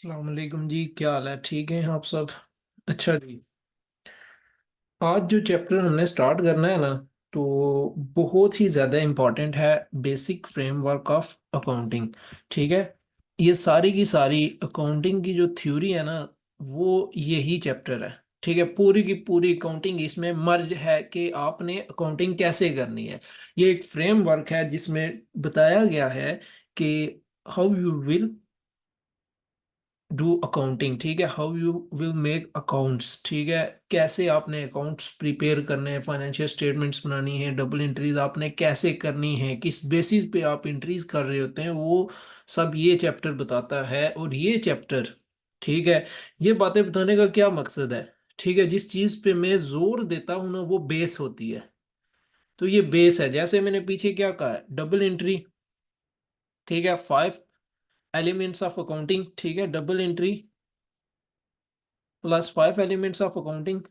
अस्सलाम वालेकुम जी, क्या हाल है? ठीक है आप सब? अच्छा जी। आज जो चैप्टर हमने स्टार्ट करना है ना, तो बहुत ही ज़्यादा इम्पोर्टेंट है। Basic framework of accounting. ठीक है। ये सारी की सारी अकाउंटिंग की जो थ्योरी है ना, वो यही चैप्टर है। ठीक है, पूरी की पूरी अकाउंटिंग इसमें मर्ज है कि आपने अकाउंटिंग कैसे करनी है। ये एक फ्रेमवर्क है जिसमें बताया गया है कि how you will do accounting. ठीक है, how you will make accounts. ठीक है, कैसे आपने अकाउंट्स प्रिपेयर करने हैं, फाइनेंशियल स्टेटमेंट्स बनानी है, डबल एंट्रीज आपने कैसे करनी है, किस बेसिस पे आप एंट्रीज कर रहे होते हैं, वो सब ये चैप्टर बताता है। और ये चैप्टर, ठीक है, ये बातें बताने का क्या मकसद है? ठीक है, जिस चीज पे मैं जोर देता हूं ना, वो बेस होती है। तो ये बेस है। जैसे मैंने पीछे क्या कहा है, डबल एंट्री। ठीक है, 5 एलिमेंट्स ऑफ अकाउंटिंग। ठीक है, double entry plus 5 elements of accounting,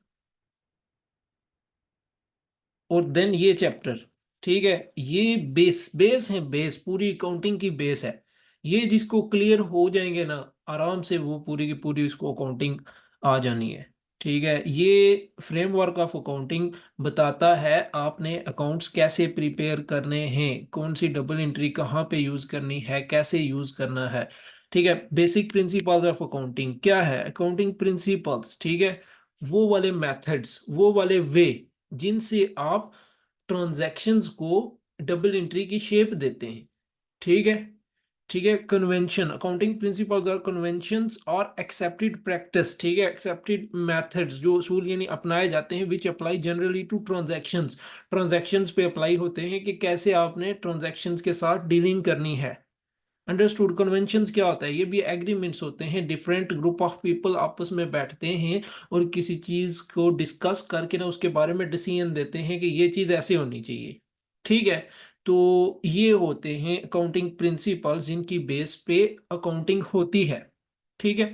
और देन ये चैप्टर। ठीक है, ये बेस बेस है, बेस पूरी अकाउंटिंग की बेस है। ये जिसको क्लियर हो जाएंगे ना, आराम से वो पूरी की पूरी उसको अकाउंटिंग आ जानी है। ठीक है, ये फ्रेमवर्क ऑफ अकाउंटिंग बताता है आपने अकाउंट्स कैसे प्रिपेयर करने हैं, कौन सी डबल एंट्री कहाँ पे यूज करनी है, कैसे यूज करना है। ठीक है, बेसिक प्रिंसिपल्स ऑफ अकाउंटिंग क्या है? अकाउंटिंग प्रिंसिपल्स, ठीक है, वो वाले मेथड्स, वो वाले वे जिनसे आप ट्रांजैक्शंस को डबल एंट्री की शेप देते हैं। ठीक है। ठीक है, कन्वेंशन, अकाउंटिंग प्रिंसिपल्स और कन्वेंशंस और एक्सेप्टेड प्रैक्टिस। ठीक है, एक्सेप्टेड मेथड्स, जो उसूल यानी अपनाए जाते हैं, which apply generally to transactions. Transactions पे अप्लाई होते हैं कि कैसे आपने ट्रांजैक्शंस के साथ डीलिंग करनी है। अंडरस्टूड। कन्वेंशंस क्या होता है? ये भी एग्रीमेंट्स होते हैं, डिफरेंट ग्रुप ऑफ पीपल आपस में बैठते हैं और किसी चीज को डिस्कस करके ना उसके बारे में डिसीजन देते हैं कि ये चीज ऐसे होनी चाहिए। ठीक है। तो ये होते हैं अकाउंटिंग प्रिंसिपल्स जिनकी बेस पे अकाउंटिंग होती है। ठीक है।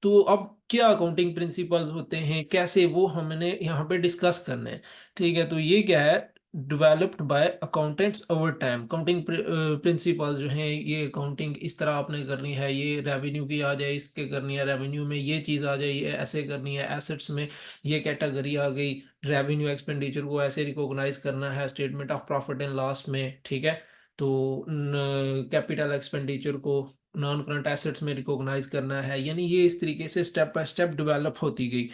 तो अब क्या अकाउंटिंग प्रिंसिपल्स होते हैं, कैसे, वो हमने यहाँ पे डिस्कस करने हैं। ठीक है, तो ये क्या है? Developed by accountants over time. Accounting principles जो हैं, ये अकाउंटिंग इस तरह आपने करनी है, ये रेवेन्यू की आ जाए इसके करनी है, रेवेन्यू में ये चीज़ आ जाए ये ऐसे करनी है, एसेट्स में ये कैटेगरी आ गई, रेवेन्यू एक्सपेंडिचर को ऐसे रिकॉग्नाइज करना है statement of profit and loss में। ठीक है। तो कैपिटल एक्सपेंडिचर को नॉन करंट एसेट्स में रिकॉग्नाइज करना है, यानी ये इस तरीके से स्टेप बाय स्टेप डेवलप होती गई।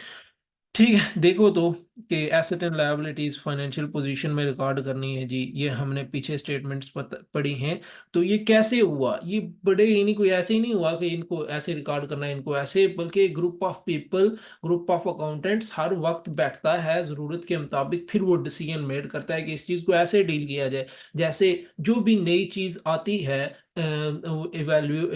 ठीक है, देखो तो कि asset and liabilities financial position में रिकॉर्ड करनी है जी, ये हमने पीछे स्टेटमेंट्स पढ़ी हैं। तो ये कैसे हुआ? ये बड़े ही नहीं, कोई ऐसे ही नहीं हुआ कि इनको ऐसे रिकॉर्ड करना है, इनको ऐसे, बल्कि group of people, group of accountants हर वक्त बैठता है जरूरत के मुताबिक, फिर वो डिसीजन मेड करता है कि इस चीज को ऐसे डील किया जाए। जैसे जो भी नई चीज आती है, इवैल्यू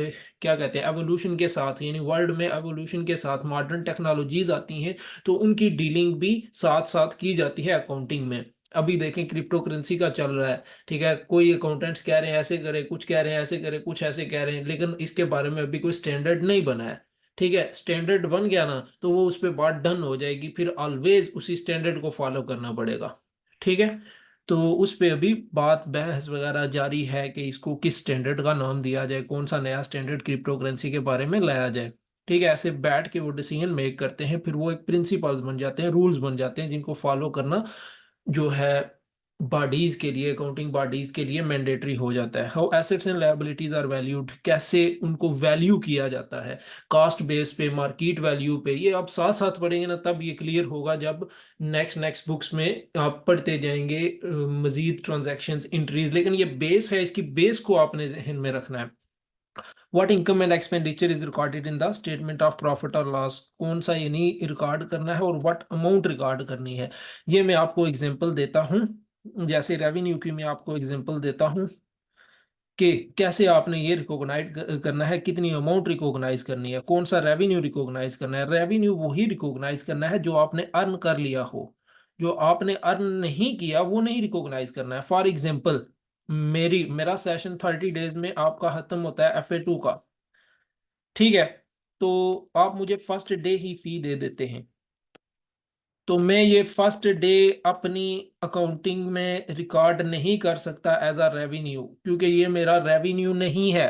क्या कहते हैं, एवोल्यूशन के साथ, यानी वर्ल्ड में एवोल्यूशन के साथ मॉडर्न टेक्नोलॉजीज आती हैं, तो उनकी डीलिंग भी साथ साथ की जाती है अकाउंटिंग में। अभी देखें क्रिप्टो करेंसी का चल रहा है। ठीक है, कोई अकाउंटेंट्स कह रहे हैं ऐसे करें, कुछ कह रहे हैं ऐसे करें, कुछ ऐसे कह रहे हैं, लेकिन इसके बारे में अभी कोई स्टैंडर्ड नहीं बना है। ठीक है, स्टैंडर्ड बन गया ना, तो वो उस पर बात डन हो जाएगी, फिर ऑलवेज उसी स्टैंडर्ड को फॉलो करना पड़ेगा। ठीक है। तो उस पे अभी बात बहस वगैरह जारी है कि इसको किस स्टैंडर्ड का नाम दिया जाए, कौन सा नया स्टैंडर्ड क्रिप्टो करेंसी के बारे में लाया जाए। ठीक है, ऐसे बैठ के वो डिसीजन मेक करते हैं, फिर वो एक प्रिंसिपल्स बन जाते हैं, रूल्स बन जाते हैं, जिनको फॉलो करना जो है बॉडीज के लिए, अकाउंटिंग बॉडीज के लिए मैंडेटरी हो जाता है। How assets and liabilities are valued, कैसे उनको वैल्यू किया जाता है, कास्ट बेस पे, मार्केट वैल्यू पे। ये आप साथ साथ पढ़ेंगे ना, तब ये क्लियर होगा, जब नेक्स्ट नेक्स्ट बुक्स में आप पढ़ते जाएंगे मजीद ट्रांजैक्शंस, एंट्रीज। लेकिन ये बेस है, इसकी बेस को आपने जहन में रखना है। What income and expenditure is recorded in the statement of profit और लॉस, कौन सा यानी रिकॉर्ड करना है और व्हाट अमाउंट रिकॉर्ड करनी है। ये मैं आपको एग्जांपल देता हूँ। जैसे रेवेन्यू की मैं आपको एग्जांपल देता हूँ कि कैसे आपने ये रिकॉग्नाइज करना है, कितनी अमाउंट रिकॉग्नाइज करनी है, कौन सा रेवेन्यू रिकॉग्नाइज करना है। रेवेन्यू वही रिकॉग्नाइज करना है जो आपने अर्न कर लिया हो, जो आपने अर्न नहीं किया वो नहीं रिकॉग्नाइज करना है। फॉर एग्जांपल, मेरा सेशन 30 डेज में आपका खत्म होता है FA2 का। ठीक है। तो आप मुझे फर्स्ट डे ही फी दे देते हैं, तो मैं ये फर्स्ट डे अपनी अकाउंटिंग में रिकॉर्ड नहीं कर सकता एज अ रेवेन्यू, क्योंकि ये मेरा रेवेन्यू नहीं है।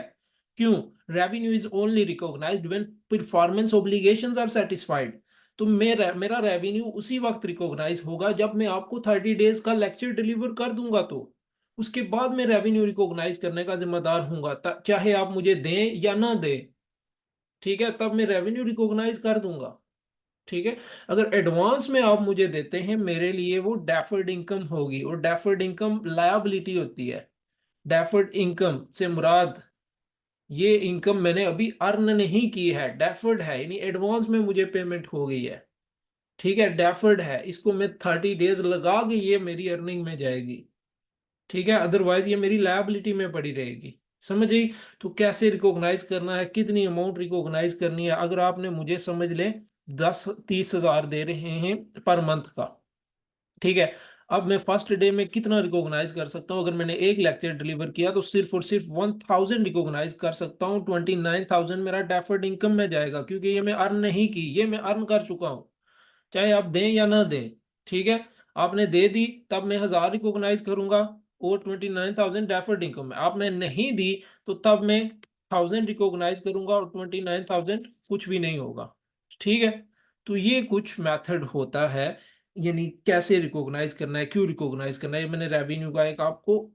क्यों? Revenue is only recognised when performance obligations are satisfied. तो मेरा रेवेन्यू उसी वक्त रिकॉग्नाइज होगा जब मैं आपको 30 डेज का लेक्चर डिलीवर कर दूंगा, तो उसके बाद मैं रेवेन्यू रिकॉग्नाइज करने का जिम्मेदार हूंगा, चाहे आप मुझे दें या ना दें। ठीक है, तब मैं रेवेन्यू रिकॉग्नाइज कर दूंगा। ठीक है, अगर एडवांस में आप मुझे देते हैं, मेरे लिए वो डेफर्ड इनकम होगी, और डेफर्ड इनकम लायबिलिटी होती है। डेफर्ड इनकम से मुराद ये इनकम मैंने अभी अर्न नहीं की है, डेफर्ड है, यानी एडवांस में मुझे पेमेंट हो गई है। ठीक है, डेफर्ड है, इसको मैं 30 डेज लगा के ये मेरी अर्निंग में जाएगी। ठीक है, अदरवाइज ये मेरी लायबिलिटी में पड़ी रहेगी। समझ गई? तो कैसे रिकॉग्नाइज करना है, कितनी अमाउंट रिकॉग्नाइज करनी है, अगर आपने मुझे समझ ले 10-30 हज़ार दे रहे हैं पर मंथ का। ठीक है, अब मैं फर्स्ट डे में कितना रिकॉग्नाइज कर सकता हूँ? अगर मैंने एक लेक्चर डिलीवर किया तो सिर्फ और सिर्फ 1000 रिकॉग्नाइज कर सकता हूँ। 29,000 मेरा डेफर्ड इनकम में जाएगा, क्योंकि ये मैं अर्न नहीं की, ये मैं अर्न कर चुका हूँ, चाहे आप दें या ना दें। ठीक है, आपने दे दी तब मैं 1000 रिकॉग्नाइज करूंगा, और 29,000 डेफर्ड इनकम है। आपने नहीं दी तो तब मैं 1000 रिकॉग्नाइज करूंगा, और 29,000 कुछ भी नहीं होगा। ठीक है, तो ये कुछ मेथड होता है, यानी कैसे रिकॉग्नाइज करना है, क्यों रिकॉग्नाइज करना है। ये मैंने रेवेन्यू का एक आपको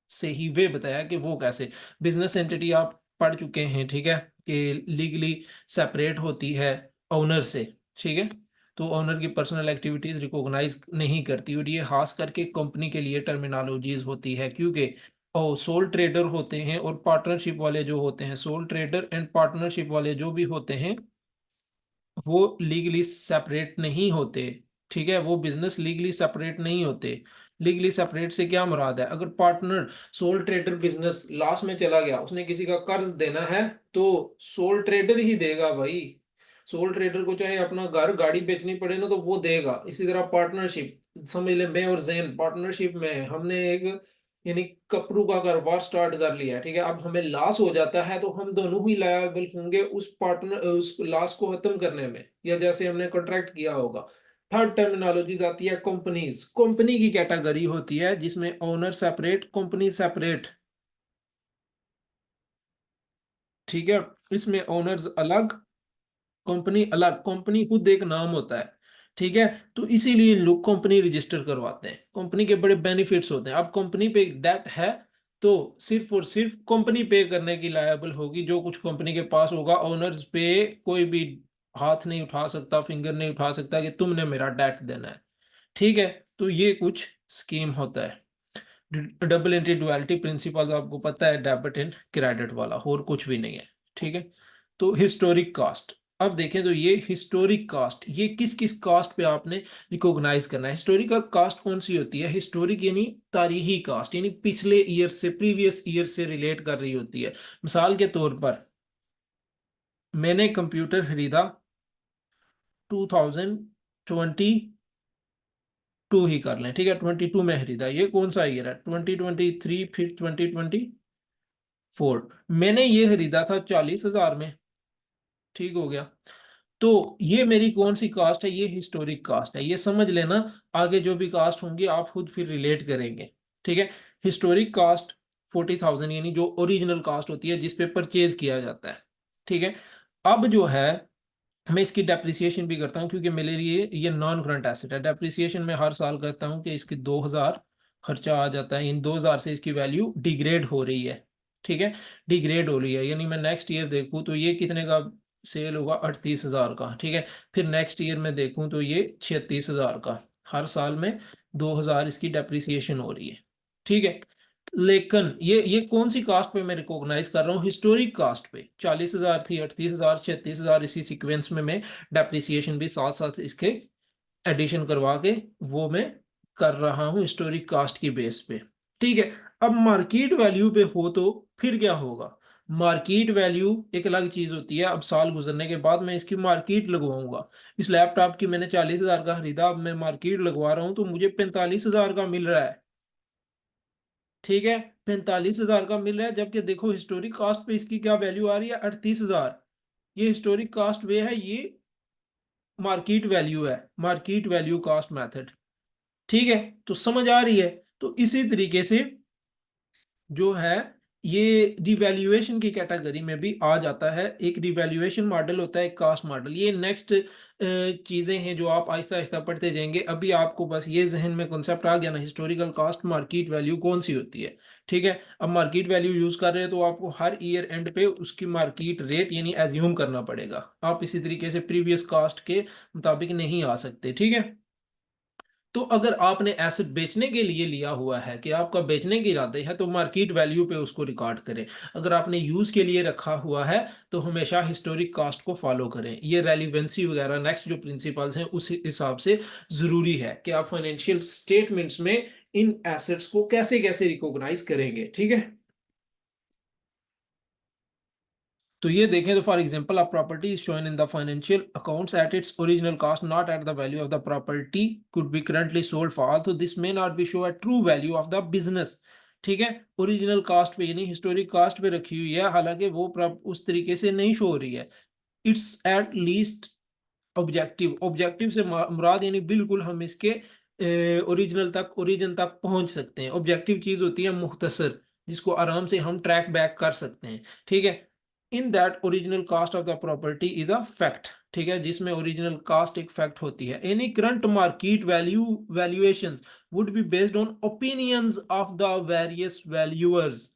सही वे बताया कि वो कैसे। बिजनेस एंटिटी आप पढ़ चुके हैं, ठीक है, कि लीगली सेपरेट होती है ओनर से। ठीक है, तो ओनर की पर्सनल एक्टिविटीज रिकॉग्नाइज नहीं करती, और ये खास करके कंपनी के लिए टर्मिनोलॉजीज होती है, क्योंकि ओ सोल ट्रेडर होते हैं और पार्टनरशिप वाले जो होते हैं, सोल ट्रेडर एंड पार्टनरशिप वाले जो भी होते हैं, वो लीगली सेपरेट नहीं होते। ठीक है, वो बिजनेस लीगली सेपरेट नहीं होते। लीगली सेपरेट से क्या मुराद है? अगर partner soul trader business loss में चला गया, उसने किसी का कर्ज देना है, तो सोल ट्रेडर ही देगा भाई। सोल ट्रेडर को चाहे अपना घर गाड़ी बेचनी पड़े ना, तो वो देगा। इसी तरह पार्टनरशिप, समझ ले मैं और जैन पार्टनरशिप में हैं, हमने एक यानी कपड़ू का कारोबार स्टार्ट कर लिया है। ठीक है, अब हमें लॉस हो जाता है तो हम दोनों ही लायबल होंगे उस पार्टनर उस लॉस को खत्म करने में, या जैसे हमने कॉन्ट्रैक्ट किया होगा। थर्ड टर्मिनोलॉजीज आती है कंपनीज। कंपनी की कैटेगरी होती है जिसमें ओनर सेपरेट, कंपनी सेपरेट। ठीक है, इसमें ओनर्स अलग, कंपनी अलग। कंपनी खुद एक नाम होता है। ठीक है, तो इसीलिए लोग कंपनी रजिस्टर करवाते हैं। कंपनी के बड़े बेनिफिट्स होते हैं। अब कंपनी पे डेट है, तो सिर्फ और सिर्फ कंपनी पे करने की लायबल होगी, जो कुछ कंपनी के पास होगा। ओनर्स पे कोई भी हाथ नहीं उठा सकता, फिंगर नहीं उठा सकता कि तुमने मेरा डेट देना है। ठीक है, तो ये कुछ स्कीम होता है। डबल एंटी डुअलिटी प्रिंसिपल आपको पता है, डेबिट एंड क्रेडिट वाला, और कुछ भी नहीं है। ठीक है, तो हिस्टोरिक कास्ट। अब देखें तो ये हिस्टोरिक कास्ट, ये किस किस कास्ट पे आपने रिकॉग्नाइज करना है। हिस्टोरिक कास्ट कौन सी होती है? हिस्टोरिक यानी तारीखी कास्ट, यानी पिछले ईयर से, प्रीवियस ईयर से रिलेट कर रही होती है। मिसाल के तौर पर, मैंने कंप्यूटर खरीदा 2022 ही कर लें, ठीक है, 22 में खरीदा। ये कौन सा ईयर है? 2023, फिर 2024। मैंने ये खरीदा था 40,000 में। ठीक हो गया, तो ये मेरी कौन सी कास्ट है? ये हिस्टोरिक कास्ट है, ये समझ लेना। आगे जो भी कास्ट होंगी आप खुद फिर रिलेट करेंगे। ठीक है, हिस्टोरिक कास्ट 40,000 यानी जो ओरिजिनल कास्ट होती है, जिस पे परचेज किया जाता है। ठीक है, अब जो है मैं इसकी डेप्रिसिएशन भी करता हूँ, क्योंकि मेरे लिए ये नॉन करंट एसेट है। डेप्रिसिएशन में हर साल करता हूँ कि इसकी 2,000 खर्चा आ जाता है, इन 2,000 से इसकी वैल्यू डिग्रेड हो रही है। ठीक है, डिग्रेड हो रही है, यानी मैं नेक्स्ट ईयर देखूँ तो ये कितने का सेल होगा? 38,000 का। ठीक है, फिर नेक्स्ट ईयर में देखूँ तो ये 36,000 का। हर साल में 2,000 इसकी डेप्रिसिएशन हो रही है। ठीक है, लेकिन ये कौन सी कास्ट पे मैं रिकॉग्नाइज कर रहा हूँ? हिस्टोरिक कास्ट पे। 40,000 थी, 38,000, 36,000, इसी सीक्वेंस में मैं डेप्रिसिएशन भी साथ साथ इसके एडिशन करवा के वो मैं कर रहा हूँ हिस्टोरिक कास्ट की बेस पे। ठीक है, अब मार्केट वैल्यू पे हो तो फिर क्या होगा? मार्केट वैल्यू एक अलग चीज होती है। अब साल गुजरने के बाद मैं इसकी मार्केट लगवाऊंगा। इस लैपटॉप की मैंने 40,000 का खरीदा, अब मैं मार्केट लगवा रहा हूँ तो मुझे 45,000 का मिल रहा है। ठीक है, 45,000 का मिल रहा है, जबकि देखो हिस्टोरिक कास्ट पे इसकी क्या वैल्यू आ रही है? 38,000। ये हिस्टोरिक कास्ट वे है, ये मार्केट वैल्यू है, मार्केट वैल्यू कास्ट मेथड। ठीक है, तो समझ आ रही है? तो इसी तरीके से जो है ये रिवैल्यूएशन की कैटेगरी में भी आ जाता है। एक रिवैल्यूएशन मॉडल होता है, एक कास्ट मॉडल। ये नेक्स्ट चीज़ें हैं जो आप आहिस्ता आहिस्ता पढ़ते जाएंगे। अभी आपको बस ये जहन में कॉन्सेप्ट आ गया ना, हिस्टोरिकल कास्ट मार्केट वैल्यू कौन सी होती है। ठीक है, अब मार्केट वैल्यू यूज़ कर रहे हैं तो आपको हर ईयर एंड पे उसकी मार्केट रेट यानी एज्यूम करना पड़ेगा। आप इसी तरीके से प्रीवियस कास्ट के मुताबिक नहीं आ सकते। ठीक है, तो अगर आपने एसेट बेचने के लिए लिया हुआ है कि आपका बेचने के इरादे है, तो मार्केट वैल्यू पे उसको रिकॉर्ड करें। अगर आपने यूज़ के लिए रखा हुआ है तो हमेशा हिस्टोरिक कास्ट को फॉलो करें। ये रेलिवेंसी वगैरह नेक्स्ट जो प्रिंसिपल्स हैं उस हिसाब से ज़रूरी है कि आप फाइनेंशियल स्टेटमेंट्स में इन एसेट्स को कैसे कैसे रिकॉग्नाइज करेंगे। ठीक है, तो ये देखें तो for example a property is shown in the financial accounts at its original cost not at the value of the property could be currently sold for all, तो this may not be show at true value of the business. ठीक है, original cost पे यानी historic cost पे रखी हुई है, हालांकि वो उस तरीके से नहीं शो हो रही है। It's at least objective, objective से मुराद यानी बिल्कुल हम इसके ओरिजिनल तक, ओरिजिन तक पहुंच सकते हैं। ऑब्जेक्टिव चीज होती है मुख्तसर, जिसको आराम से हम ट्रैक बैक कर सकते हैं। ठीक है, in that original cost of the property is a fact. ठीक है, जिसमें ओरिजिनल कास्ट एक फैक्ट होती है। Any current market value valuations would be based on opinions of the various valuers.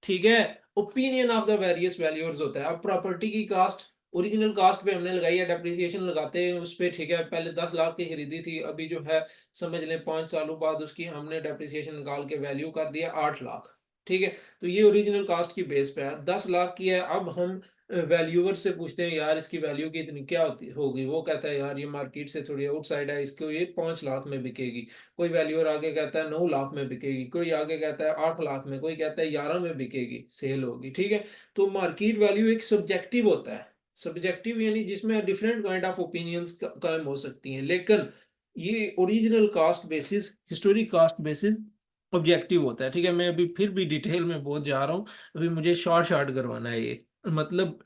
ठीक है, opinion of the various valuers होता है। अब प्रॉपर्टी की कास्ट ओरिजिनल कास्ट पे हमने लगाई है, डेप्रिसिएशन लगाते हैं उस पे। ठीक है, पहले 10 लाख की खरीदी थी, अभी जो है समझ लें 5 सालों बाद उसकी हमने डेप्रिसिएशन निकाल के वैल्यू कर दिया 8 लाख। ठीक है, तो ये ओरिजिनल कास्ट की बेस पे है, 10 लाख की है। अब हम वैल्यूअर से पूछते हैं यार इसकी वैल्यू कितनी क्या होती होगी, वो कहता है यार ये मार्केट से थोड़ी आउटसाइड है, इसको ये 5 लाख में बिकेगी। कोई वैल्यूअर आगे कहता है 9 लाख में बिकेगी, कोई आगे कहता है 8 लाख में, कोई कहता है 11 में बिकेगी, सेल होगी। ठीक है, तो मार्केट वैल्यू एक सब्जेक्टिव होता है। सब्जेक्टिव यानी जिसमें डिफरेंट काइंड ऑफ ओपिनियंस कायम हो सकती हैं, लेकिन ये original caste basis, historic caste basis objective होता है। ठीक है, मैं अभी फिर भी डिटेल में बहुत जा रहा हूँ, अभी मुझे शॉर्ट शॉर्ट करवाना है ये, मतलब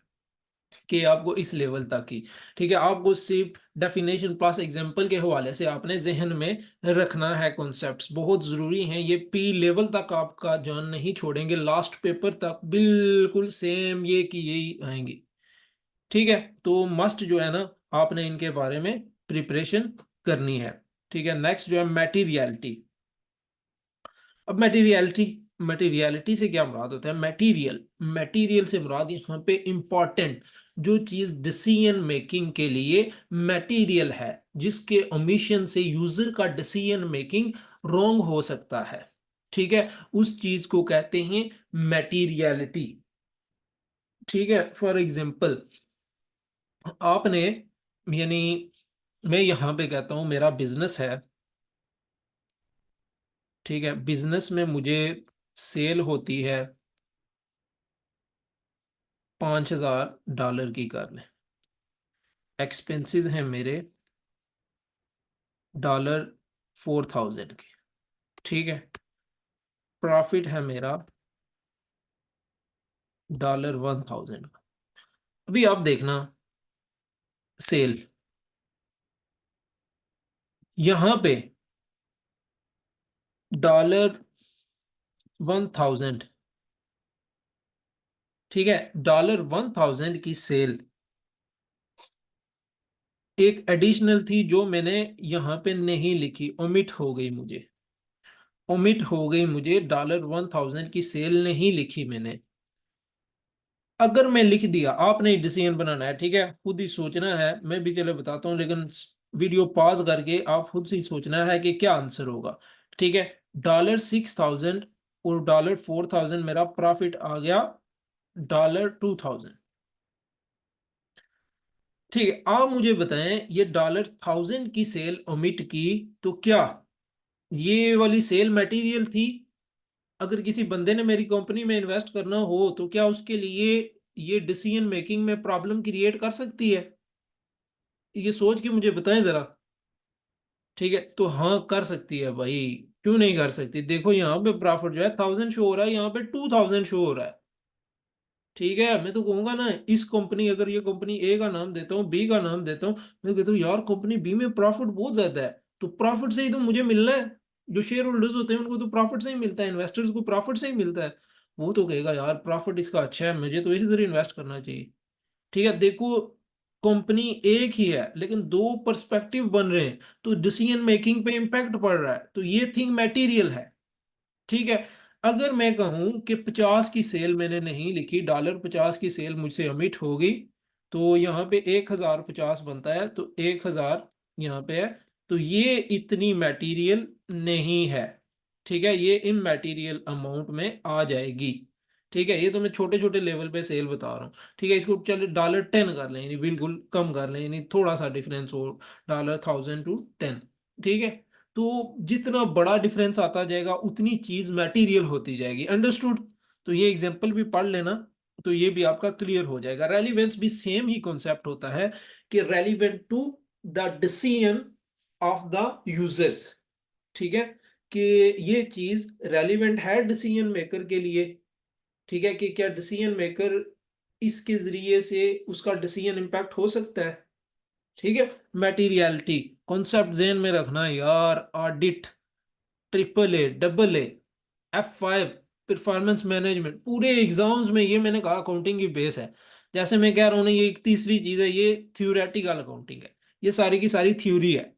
कि आपको इस लेवल तक ही। ठीक है, आपको सिर्फ डेफिनेशन प्लस एग्जांपल के हवाले से आपने जहन में रखना है। कॉन्सेप्ट्स बहुत ज़रूरी हैं, ये पी लेवल तक आपका जान नहीं छोड़ेंगे, लास्ट पेपर तक बिल्कुल सेम ये की यही आएंगी। ठीक है, तो मस्ट जो है ना, आपने इनके बारे में प्रिपरेशन करनी है। ठीक है, नेक्स्ट जो है मटेरियलिटी। अब मटेरियलिटी, मटेरियलिटी से क्या मुराद होता है? मटेरियल, मटेरियल से मुराद यहाँ पे इंपॉर्टेंट जो चीज डिसीजन मेकिंग के लिए मटेरियल है, जिसके ओमिशन से यूजर का डिसीजन मेकिंग रॉन्ग हो सकता है। ठीक है, उस चीज को कहते हैं मटेरियलिटी। ठीक है, फॉर एग्जांपल आपने, यानी मैं यहाँ पे कहता हूँ मेरा बिजनेस है। ठीक है, बिजनेस में मुझे सेल होती है 5,000 डॉलर की कर लें, एक्सपेंसेस हैं मेरे $4,000 के। ठीक है, प्रॉफिट है मेरा $1,000 का। अभी आप देखना, सेल यहां पे $1,000। ठीक है, $1,000 की सेल एक एडिशनल थी जो मैंने यहां पे नहीं लिखी, ओमिट हो गई मुझे, ओमिट हो गई मुझे, $1,000 की सेल नहीं लिखी मैंने। अगर मैं लिख दिया, आपने डिसीजन बनाना है। ठीक है, खुद ही सोचना है, मैं भी चलो बताता हूँ, लेकिन वीडियो पॉज करके आप खुद से ही सोचना है कि क्या आंसर होगा। ठीक है, $6,000 और $4,000 मेरा प्रॉफिट आ गया $2,000। ठीक है, आप मुझे बताएं ये $1,000 की सेल ओमिट की, तो क्या ये वाली सेल मटेरियल थी? अगर किसी बंदे ने मेरी कंपनी में इन्वेस्ट करना हो तो क्या उसके लिए ये डिसीजन मेकिंग में प्रॉब्लम क्रिएट कर सकती है? ये सोच के मुझे बताएं जरा। ठीक है, तो हाँ कर सकती है भाई, क्यों नहीं कर सकती? देखो यहाँ पे प्रॉफिट जो है 1,000 शो हो रहा है, यहाँ पे 2,000 शो हो रहा है। ठीक है, मैं तो कहूंगा ना, इस कंपनी, अगर ये कंपनी ए का नाम देता हूँ, बी का नाम देता हूँ, मैं कहता हूँ यार कंपनी बी में प्रॉफिट बहुत ज्यादा है, तो प्रॉफिट से ही तो मुझे मिलना है। जो शेयर होल्डर्स होते हैं उनको तो प्रॉफिट से ही मिलता है, इन्वेस्टर्स को प्रॉफिट से ही मिलता है। वो तो कहेगा यार प्रॉफिट इसका अच्छा है, मुझे तो इधर इन्वेस्ट करना चाहिए। ठीक है, देखो कंपनी एक ही है लेकिन दो पर्सपेक्टिव बन रहे हैं, तो डिसीजन मेकिंग पे इम्पैक्ट पड़ रहा है, तो ये थिंग मटेरियल है। ठीक है, अगर मैं कहूं कि 50 की सेल मैंने नहीं लिखी, $50 की सेल मुझसे अमिट हो गई, तो यहाँ पे 1050 बनता है, तो 1000 यहाँ पे है, तो ये इतनी मटेरियल नहीं है। ठीक है, ये इमैटेरियल अमाउंट में आ जाएगी। ठीक है, ये तो मैं छोटे छोटे लेवल पे सेल बता रहा हूँ। ठीक है, इसको चलो $10 कर लें, यानी बिल्कुल कम कर लें, यानी थोड़ा सा डिफरेंस हो, $1000 to 10। ठीक है, तो जितना बड़ा डिफरेंस आता जाएगा उतनी चीज मटेरियल होती जाएगी। अंडरस्टूड? तो ये एग्जांपल भी पढ़ लेना, तो ये भी आपका क्लियर हो जाएगा। रेलिवेंस भी सेम ही कॉन्सेप्ट होता है कि relevant to the decision of the users. ठीक है, कि ये चीज रेलिवेंट है डिसीजन मेकर के लिए। ठीक है, कि क्या डिसीजन मेकर इसके जरिए से उसका डिसीजन इंपैक्ट हो सकता है। ठीक है, मटेरियलिटी कॉन्सेप्ट ज़हन में रखना यार। Audit, AAA, AA, F5, performance management, पूरे एग्जाम्स में ये मैंने कहा अकाउंटिंग की बेस है। जैसे मैं कह रहा हूँ ना, ये एक तीसरी चीज है, ये थ्योरेटिकल अकाउंटिंग है, ये सारी की सारी थ्योरी है।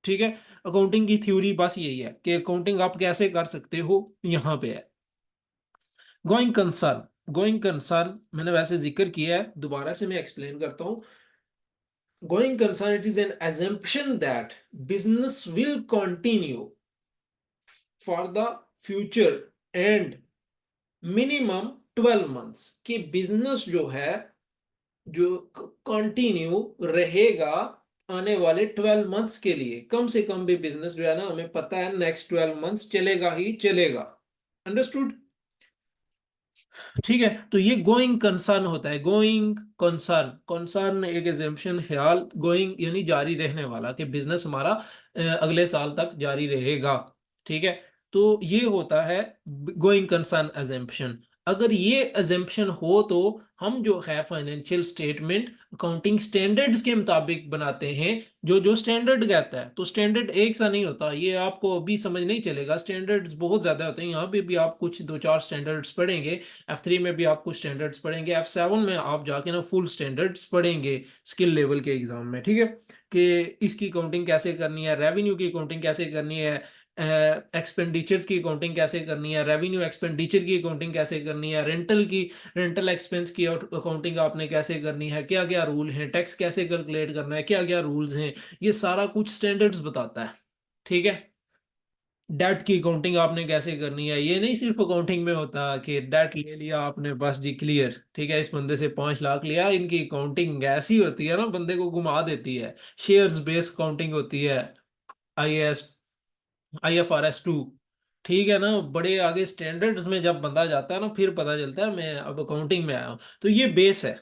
ठीक है, अकाउंटिंग की थ्योरी बस यही है कि अकाउंटिंग आप कैसे कर सकते हो, यहाँ पे है। गोइंग कंसर्न, गोइंग कंसर्न मैंने वैसे जिक्र किया है, दोबारा से मैं एक्सप्लेन करता हूँ। Going concern, it is an assumption that business will continue for the future and minimum 12 months, कि बिजनेस जो है जो कंटिन्यू रहेगा आने वाले 12 मंथ्स के लिए, कम से कम भी बिजनेस जो है ना, हमें पता है नेक्स्ट 12 मंथ्स चलेगा ही चलेगा। अंडरस्टूड? ठीक है, तो ये गोइंग कंसर्न होता है। गोइंग कंसर्न, कंसर्न एक एग्जाम्पशन, ख्याल, गोइंग यानी जारी रहने वाला, कि बिजनेस हमारा अगले साल तक जारी रहेगा। ठीक है, तो ये होता है गोइंग कंसर्न एजम्पशन। अगर ये एजम्पशन हो तो हम जो है फाइनेंशियल स्टेटमेंट अकाउंटिंग स्टैंडर्ड्स के मुताबिक बनाते हैं। जो जो स्टैंडर्ड कहता है, तो स्टैंडर्ड एक सा नहीं होता, ये आपको अभी समझ नहीं चलेगा, स्टैंडर्ड्स बहुत ज्यादा होते हैं। यहाँ पे भी आप कुछ दो चार स्टैंडर्ड्स पढ़ेंगे, F3 में भी आप कुछ स्टैंडर्ड्स पढ़ेंगे, F7 में आप जाके ना फुल स्टैंडर्ड्स पढ़ेंगे स्किल लेवल के एग्जाम में। ठीक है, कि इसकी अकाउंटिंग कैसे करनी है, रेवेन्यू की अकाउंटिंग कैसे करनी है, एक्सपेंडिचर्स की अकाउंटिंग कैसे करनी है, रेवेन्यू एक्सपेंडिचर की अकाउंटिंग कैसे करनी है, रेंटल की, रेंटल एक्सपेंस की अकाउंटिंग आपने कैसे करनी है, क्या क्या रूल हैं, टैक्स कैसे कैलकुलेट करना है, क्या क्या रूल्स हैं, ये सारा कुछ स्टैंडर्ड्स बताता है। ठीक है, डेट की अकाउंटिंग आपने कैसे करनी है, ये नहीं सिर्फ अकाउंटिंग में होता कि डेट ले लिया आपने बस जी क्लियर। ठीक है, इस बंदे से 5 लाख लिया, इनकी अकाउंटिंग ऐसी होती है ना, बंदे को घुमा देती है। शेयर्स बेस्ड अकाउंटिंग होती है, IAS, IFRS 2। ठीक है ना, बड़े आगे स्टैंडर्ड्स में जब बंदा जाता है ना, फिर पता चलता है मैं अब अकाउंटिंग में आया हूँ। तो ये बेस है।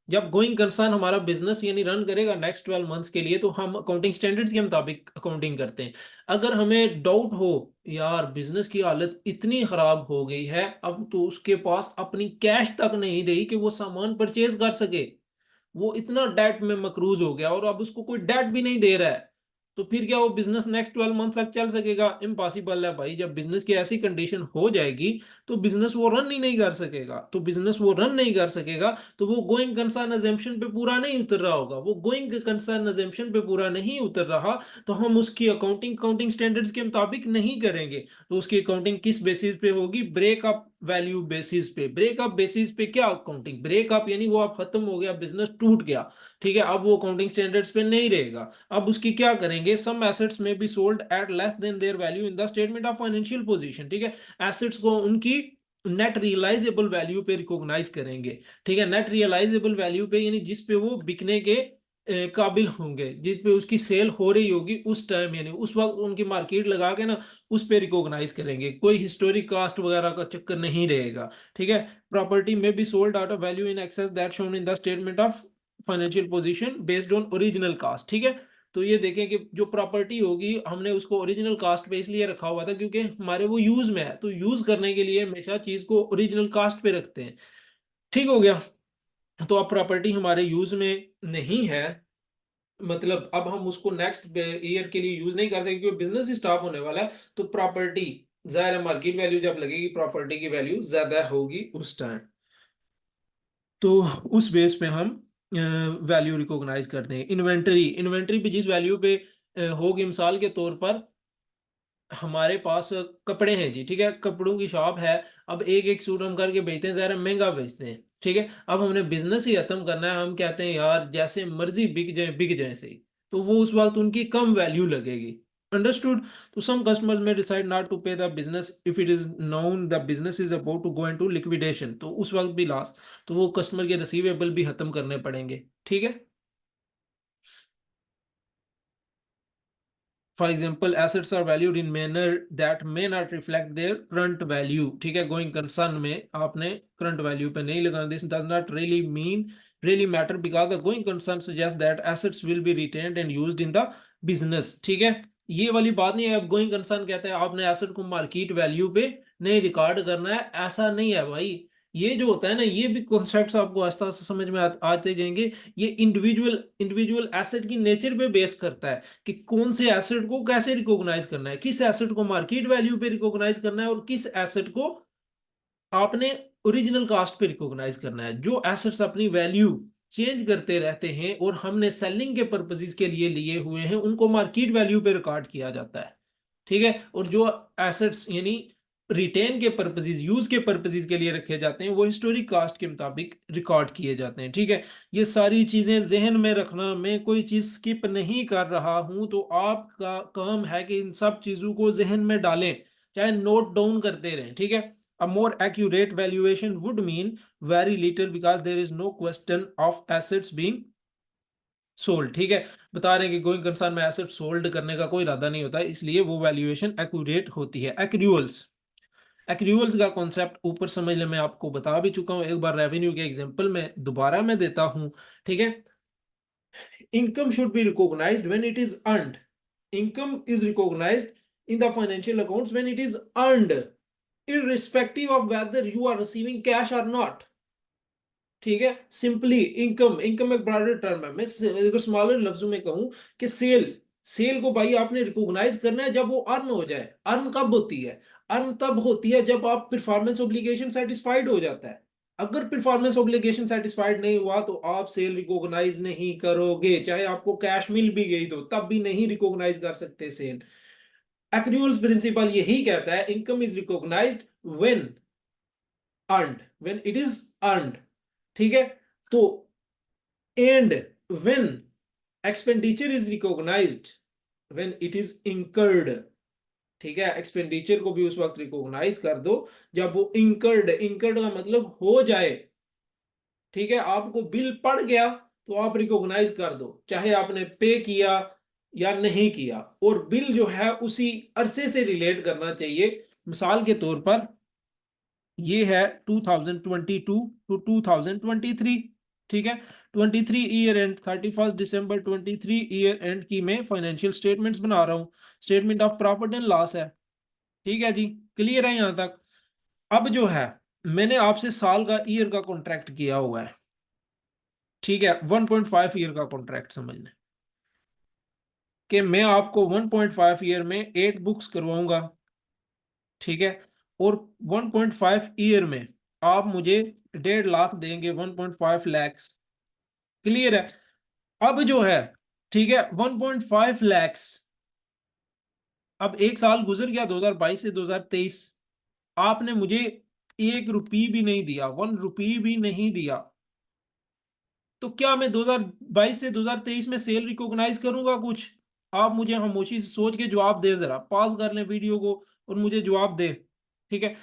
जब गोइंग कंसर्न हमारा बिजनेस यानी रन करेगा नेक्स्ट 12 मंथ्स के लिए, तो हम अकाउंटिंग स्टैंडर्ड्स के मुताबिक अकाउंटिंग करते हैं। अगर हमें डाउट हो यार बिजनेस की हालत इतनी खराब हो गई है, अब तो उसके पास अपनी कैश तक नहीं रही कि वो सामान परचेज कर सके, वो इतना डेट में मकरूज हो गया और अब उसको कोई डेट भी नहीं दे रहा है, तो फिर क्या वो बिजनेस नेक्स्ट 12 मंथ तक चल सकेगा? इम्पॉसिबल है भाई। जब बिजनेस की ऐसी कंडीशन हो जाएगी तो बिजनेस वो रन ही नहीं कर सकेगा। तो बिजनेस वो रन नहीं कर सकेगा तो वो गोइंग कंसर्न अजम्पशन पे पूरा नहीं उतर रहा होगा। वो गोइंग कंसर्न अजम्पशन पे पूरा नहीं उतर रहा तो हम उसकी अकाउंटिंग अकाउंटिंग स्टैंडर्ड्स के मुताबिक नहीं करेंगे। तो उसकी अकाउंटिंग किस बेसिस पे होगी? ब्रेकअप वैल्यू बेसिस पे। ब्रेकअप बेसिस पे क्या अकाउंटिंग? ब्रेकअप यानी वो अब खत्म हो गया, बिजनेस टूट गया। ठीक है, अब वो अकाउंटिंग स्टैंडर्ड्स पे नहीं रहेगा। अब उसकी क्या करेंगे? सम एसेट्स में be sold at less than their value in the statement of financial position. ठीक है, एसेट्स को उनकी नेट रियलाइजेबल वैल्यू पे रिकॉग्नाइज करेंगे। ठीक है, नेट रियलाइजेबल वैल्यू पे यानी जिस पे वो बिकने के काबिल होंगे, जिस पे उसकी सेल हो रही होगी उस टाइम, यानी उस वक्त उनकी मार्केट लगा के ना उस पे रिकॉग्नाइज करेंगे। कोई हिस्टोरिक कास्ट वगैरह का चक्कर नहीं रहेगा। ठीक है, property may be sold out of value in excess that shown in the statement of financial position based on original cost. ठीक है, तो ये देखें कि जो प्रॉपर्टी होगी हमने उसको ओरिजिनल कास्ट पे इसलिए रखा हुआ था क्योंकि हमारे वो यूज में है, तो यूज करने के लिए हमेशा चीज को ओरिजिनल कास्ट पे रखते हैं। ठीक हो गया? तो अब प्रॉपर्टी हमारे यूज में नहीं है, मतलब अब हम उसको नेक्स्ट ईयर के लिए यूज नहीं कर सकते क्योंकि बिजनेस ही स्टॉप होने वाला है। तो प्रॉपर्टी जाहिर है मार्केट वैल्यू जब लगेगी प्रॉपर्टी की वैल्यू ज्यादा होगी उस टाइम। तो उस बेस पे हम वैल्यू रिकॉग्नाइज करते हैं। इन्वेंटरी, इन्वेंटरी पे जिस वैल्यू पे होगी, मिसाल के तौर पर हमारे पास कपड़े हैं जी, ठीक है, कपड़ों की शॉप है। अब एक एक सूट हम करके बेचते हैं, ज़रा महंगा बेचते हैं, ठीक है। अब हमने बिजनेस ही खत्म करना है, हम कहते हैं यार जैसे मर्जी बिक जाए सही। तो वो उस वक्त उनकी कम वैल्यू लगेगी। अंडरस्टूड। तो some customers may decide not to pay the business if it is known the business is about to go into liquidation, तो उस वक्त भी लॉस। तो वो कस्टमर के रिसीवेबल भी खत्म करने पड़ेंगे, ठीक है। For example assets are valued in manner that may not reflect their current value, ठीक है। गोइंग कंसर्न में आपने करंट वैल्यू पे नहीं लगाना। This does not really matter because the going concern suggest that assets will be retained and used in the business, ठीक है। ये वाली बात नहीं है। अब गोइंग कंसर्न कहते हैं आपने एसेट को मार्केट वैल्यू पे नहीं रिकॉर्ड करना है, ऐसा नहीं है भाई। ये जो होता है ना, ये भी कॉन्सेप्ट्स आपको आस्ते आस्ते समझ में आते जाएंगे। ये इंडिविजुअल इंडिविजुअल एसेट की नेचर पे बेस करता है कि कौन से एसेट को कैसे रिकॉग्नाइज करना है, किस एसेट को मार्केट वैल्यू पे रिकॉग्नाइज करना है और किस एसेट को आपने ओरिजिनल कास्ट पे रिकॉग्नाइज करना है। जो एसेट्स अपनी वैल्यू चेंज करते रहते हैं और हमने सेलिंग के पर्पसेस के लिए लिए हुए हैं, उनको मार्केट वैल्यू पे रिकॉर्ड किया जाता है, ठीक है। और जो एसेट्स यानी रिटेन के पर्पसेस, यूज के पर्पसेस के लिए रखे जाते हैं, वो हिस्टोरिक कास्ट के मुताबिक रिकॉर्ड किए जाते हैं, ठीक है। ये सारी चीजें जहन में रखना, मैं कोई चीज स्किप नहीं कर रहा हूं, तो आपका काम है कि इन सब चीजों को जहन में डालें, चाहे नोट डाउन करते रहें, ठीक है। A more accurate valuation would mean very little because there is no question of assets being sold, ठीक है। बता रहे हैं कि गोइंग कंसर्न में एसेट सोल्ड करने का कोई इरादा नहीं होता है, इसलिए वो वैल्यूएशन एक्यूरेट होती है। एक्रूअल्स, एक्रूअल्स का कॉन्सेप्ट ऊपर समझ ले, मैं आपको बता भी चुका हूं, एक बार रेवेन्यू के एग्जांपल में दोबारा मैं देता हूं, ठीक है। Income should be recognised when it is earned. Income is recognised in the financial accounts when it is earned, irrespective of whether you are receiving cash or not, ठीक है। सिंपली इनकम, इनकम एक broader term है। मैं अगर smaller लफ्जों में कहूं कि cell, cell को भाई आपने रिकॉग्नाइज करना है जब वो अर्न हो जाए। अर्न कब होती है? अर्न तब होती है जब आप परफॉर्मेंस ऑब्लिगेशन सेटिस्फाइड हो जाता है। अगर परफॉर्मेंस ऑब्लिगेशन सेटिस्फाइड नहीं हुआ तो आप सेल रिकॉग्नाइज नहीं करोगे, चाहे आपको कैश मिल भी गई तो तब भी नहीं रिकॉग्नाइज कर सकते सेल। एक्रूअल्स प्रिंसिपल यही कहता है, income is recognised when earned, when it is earned, ठीक है। तो and when expenditure is recognised when it is incurred, ठीक है। एक्सपेंडिचर को भी उस वक्त रिकॉग्नाइज कर दो जब वो इंकर्ड, इंकर्ड का मतलब हो जाए, ठीक है। आपको बिल पड़ गया तो आप रिकॉग्नाइज कर दो, चाहे आपने पे किया या नहीं किया। और बिल जो है उसी अरसे से रिलेट करना चाहिए। मिसाल के तौर पर ये है 2022 टू 2023, ठीक है। 23 year and 31 December 23 year and की मैं फाइनेंशियल स्टेटमेंट्स बना रहा हूँ। Statement of profit and loss है, ठीक है जी। क्लियर है यहां तक? अब जो है, मैंने आपसे साल का, ईयर का कॉन्ट्रैक्ट किया हुआ है, ठीक है। 1.5 ईयर का कॉन्ट्रैक्ट समझ लें कि मैं आपको 1.5 ईयर में 8 बुक्स करवाऊंगा, ठीक है। और 1.5 ईयर में आप मुझे 1.5 लाख देंगे, 1.5 लैक्स। क्लियर है? अब जो है, ठीक है, 1.5 लैक्स। अब एक साल गुजर गया 2022 से 2023, आपने मुझे 1 रुपये भी नहीं दिया, 1 रुपये भी नहीं दिया। तो क्या मैं 2022 से 2023 में सेल रिकॉग्नाइज करूंगा कुछ? आप मुझे खामोशी से सोच के जवाब दे, जरा पॉज कर लें वीडियो को और मुझे जवाब दे, ठीक है।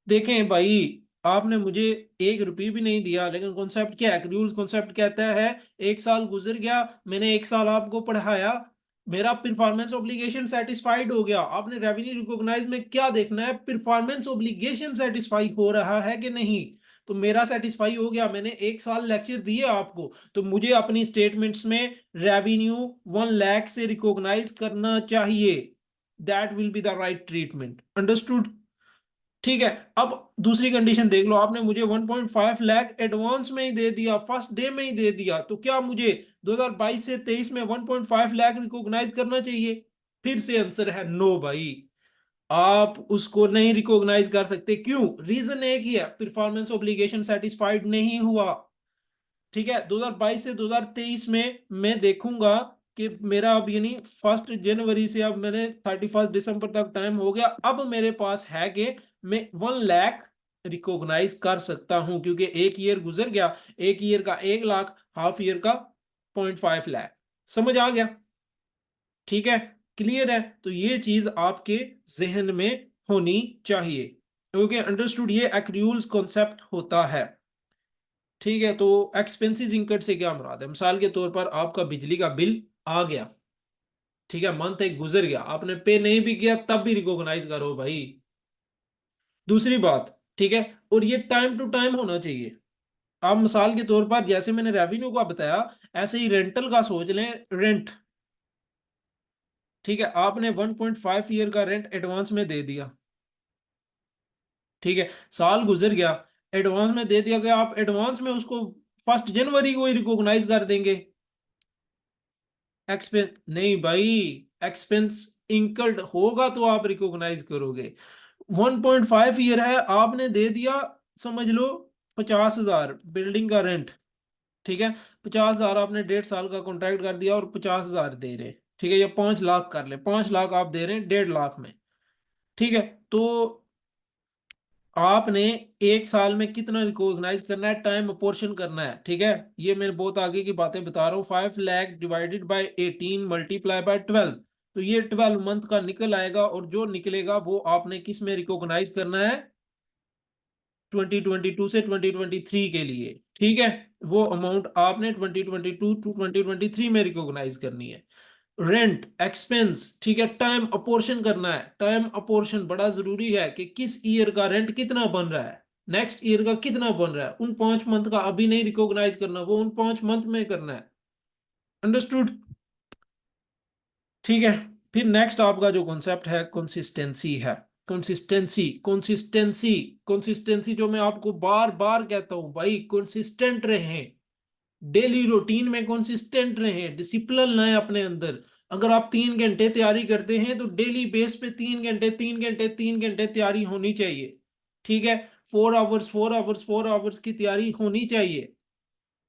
देखें भाई, आपने मुझे 1 रुपये भी नहीं दिया, लेकिन कॉन्सेप्ट क्या है? रूल्स कॉन्सेप्ट कहता है एक साल गुजर गया, मैंने एक साल आपको पढ़ाया, मेरा परफॉर्मेंस ऑब्लिगेशन सेटिस्फाइड हो गया। आपने रेवेन्यू रिकॉग्नाइज में क्या देखना है? परफॉर्मेंस ऑब्लिगेशन सेटिस्फाई हो रहा है कि नहीं। तो मेरा सेटिस्फाई हो गया, मैंने एक साल लेक्चर दिए आपको, तो मुझे अपनी स्टेटमेंट्स में रेवेन्यू 1 लाख से रिकॉग्नाइज करना चाहिए। That will be the right treatment. Understood? ठीक है। अब दूसरी कंडीशन देख लो, आपने मुझे 1.5 लाख एडवांस में ही दे दिया, फर्स्ट डे में ही दे दिया, तो क्या मुझे 2022 से 23 में 1.5 लाख रिकॉग्नाइज करना चाहिए? फिर से आंसर है नो भाई। आप उसको नहीं रिकॉग्नाइज कर सकते। क्यों? रीजन एक ही है, परफॉर्मेंस ऑब्लिगेशन सेटिस्फाइड नहीं हुआ। ठीक है, 2022 से 2023 में मैं देखूंगा कि मेरा अब यानी 1 जनवरी से अब मैंने 31 दिसंबर तक टाइम हो गया, अब मेरे पास है कि मैं 1 लाख रिकॉग्नाइज कर सकता हूं, क्योंकि एक ईयर गुजर गया, एक ईयर का 1 लाख, हाफ ईयर का 0.5 लाख। समझ आ गया? ठीक है, क्लियर है? तो ये चीज आपके जहन में होनी चाहिए। Okay, understood? ये एक्रूल्स कॉन्सेप्ट होता है। ठीक है, तो एक्सपेंसेस इंकर्ड से क्या मुराद है? मिसाल के तौर पर आपका बिजली का बिल आ गया, ठीक है, मंथ एक गुजर गया, आपने पे नहीं भी किया तब भी रिकॉग्नाइज करो भाई। दूसरी बात, ठीक है, और ये टाइम टू टाइम होना चाहिए। आप मिसाल के तौर पर जैसे मैंने रेवेन्यू का बताया, ऐसे ही रेंटल का सोच लें, रेंट। ठीक है, आपने 1.5 ईयर का रेंट एडवांस में दे दिया, ठीक है, साल गुजर गया, एडवांस में दे दिया गया, आप एडवांस में उसको 1 जनवरी को ही रिकॉग्नाइज कर देंगे? एक्सपेंस नहीं भाई, एक्सपेंस इंकर्ड होगा तो आप रिकॉग्नाइज करोगे। 1.5 ईयर है, आपने दे दिया, समझ लो 50,000 बिल्डिंग का रेंट। ठीक है, 50,000 आपने 1.5 साल का कॉन्ट्रैक्ट कर दिया और 50,000 दे रहे। ठीक है, ये 5 लाख कर ले, 5 लाख आप दे रहे हैं 1.5 लाख में। ठीक है, तो आपने 1 साल में कितना रिकॉग्नाइज करना है, टाइम अपोर्शन करना है। ठीक है, ये मैं बहुत आगे की बातें बता रहा हूँ। 5 lakh divided by 18 multiply by 12, तो ये 12 मंथ का निकल आएगा, और जो निकलेगा वो आपने किस में रिकॉग्नाइज करना है? 2022 से 2023 के लिए। ठीक है, वो अमाउंट आपने 2022 टू 2023 में रिकॉग्नाइज करनी है। रेंट एक्सपेंस, ठीक है, टाइम अपोर्शन करना है। टाइम अपोर्शन बड़ा जरूरी है कि किस ईयर का रेंट कितना बन रहा है, नेक्स्ट ईयर का कितना बन रहा है। उन 5 मंथ का अभी नहीं रिकॉग्नाइज करना, वो उन 5 मंथ में करना है। अंडरस्टूड? ठीक है, फिर नेक्स्ट आपका जो कॉन्सेप्ट है कंसिस्टेंसी है। कंसिस्टेंसी, कंसिस्टेंसी, कंसिस्टेंसी, जो मैं आपको बार बार कहता हूं भाई, कंसिस्टेंट रहें, डेली रूटीन में कंसिस्टेंट रहें, डिसिप्लिन लाएं अपने अंदर। अगर आप 3 घंटे तैयारी करते हैं तो डेली बेस पे 3 घंटे 3 घंटे 3 घंटे तैयारी होनी चाहिए। ठीक है, 4 आवर्स 4 आवर्स 4 आवर्स की तैयारी होनी चाहिए।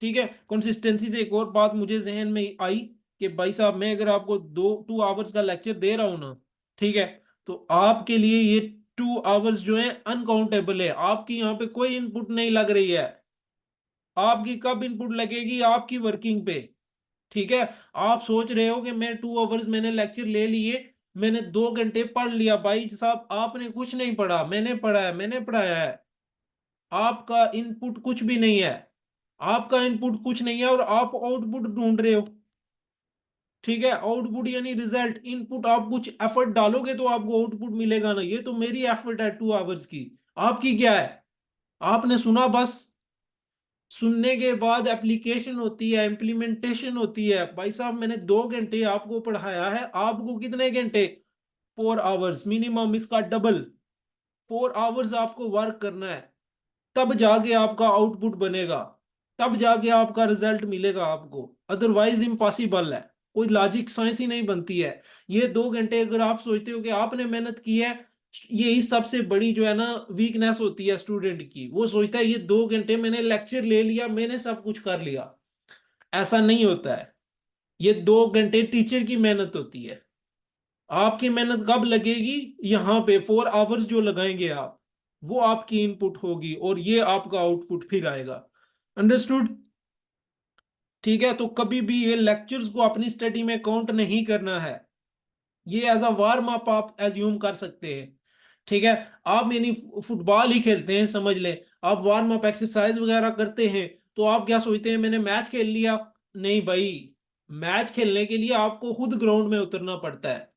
ठीक है, कंसिस्टेंसी से एक और बात मुझे जहन में आई कि भाई साहब, मैं अगर आपको 2 आवर्स का लेक्चर दे रहा हूं ना, ठीक है, तो आपके लिए ये 2 आवर्स जो है अनकाउंटेबल है, आपकी यहाँ पे कोई इनपुट नहीं लग रही है। आपकी कब इनपुट लगेगी? आपकी वर्किंग पे। ठीक है, आप सोच रहे हो कि मैं 2 आवर्स मैंने लेक्चर ले लिए, मैंने 2 घंटे पढ़ लिया, भाई साहब आपने कुछ नहीं पढ़ा, मैंने पढ़ा है, मैंने पढ़ाया है। आपका इनपुट कुछ भी नहीं है, आपका इनपुट कुछ नहीं है, और आप आउटपुट ढूंढ रहे हो। ठीक है, आउटपुट यानी रिजल्ट। इनपुट आप कुछ एफर्ट डालोगे तो आपको आउटपुट मिलेगा ना। ये तो मेरी एफर्ट है 2 आवर्स की, आपकी क्या है? आपने सुना बस, सुनने के बाद एप्लीकेशन होती है, इम्प्लीमेंटेशन होती है। भाई साहब, मैंने 2 घंटे आपको पढ़ाया है, आपको कितने घंटे? 4 आवर्स मिनिमम, इसका डबल। 4 आवर्स आपको वर्क करना है, तब जाके आपका आउटपुट बनेगा, तब जाके आपका रिजल्ट मिलेगा आपको। अदरवाइज इम्पॉसिबल है, कोई लॉजिक साइंस ही नहीं बनती है। ये 2 घंटे अगर आप सोचते हो कि आपने मेहनत की है, ये ही सबसे बड़ी जो है ना वीकनेस होती है स्टूडेंट की। वो सोचता है ये 2 घंटे मैंने लेक्चर ले लिया, मैंने सब कुछ कर लिया। ऐसा नहीं होता है। ये 2 घंटे टीचर की मेहनत होती है। आपकी मेहनत कब लगेगी? यहाँ पे 4 आवर्स जो लगाएंगे आप, वो आपकी इनपुट होगी, और ये आपका आउटपुट फिर आएगा। अंडरस्टूड? ठीक है, तो कभी भी ये लेक्चर्स को अपनी स्टडी में काउंट नहीं करना है। ये एज अ वार्म अप आप एज्यूम कर सकते हैं। ठीक है, आप यानी फुटबॉल ही खेलते हैं समझ ले, आप वार्म अप एक्सरसाइज वगैरह करते हैं, तो आप क्या सोचते हैं मैंने मैच खेल लिया? नहीं भाई, मैच खेलने के लिए आपको खुद ग्राउंड में उतरना पड़ता है।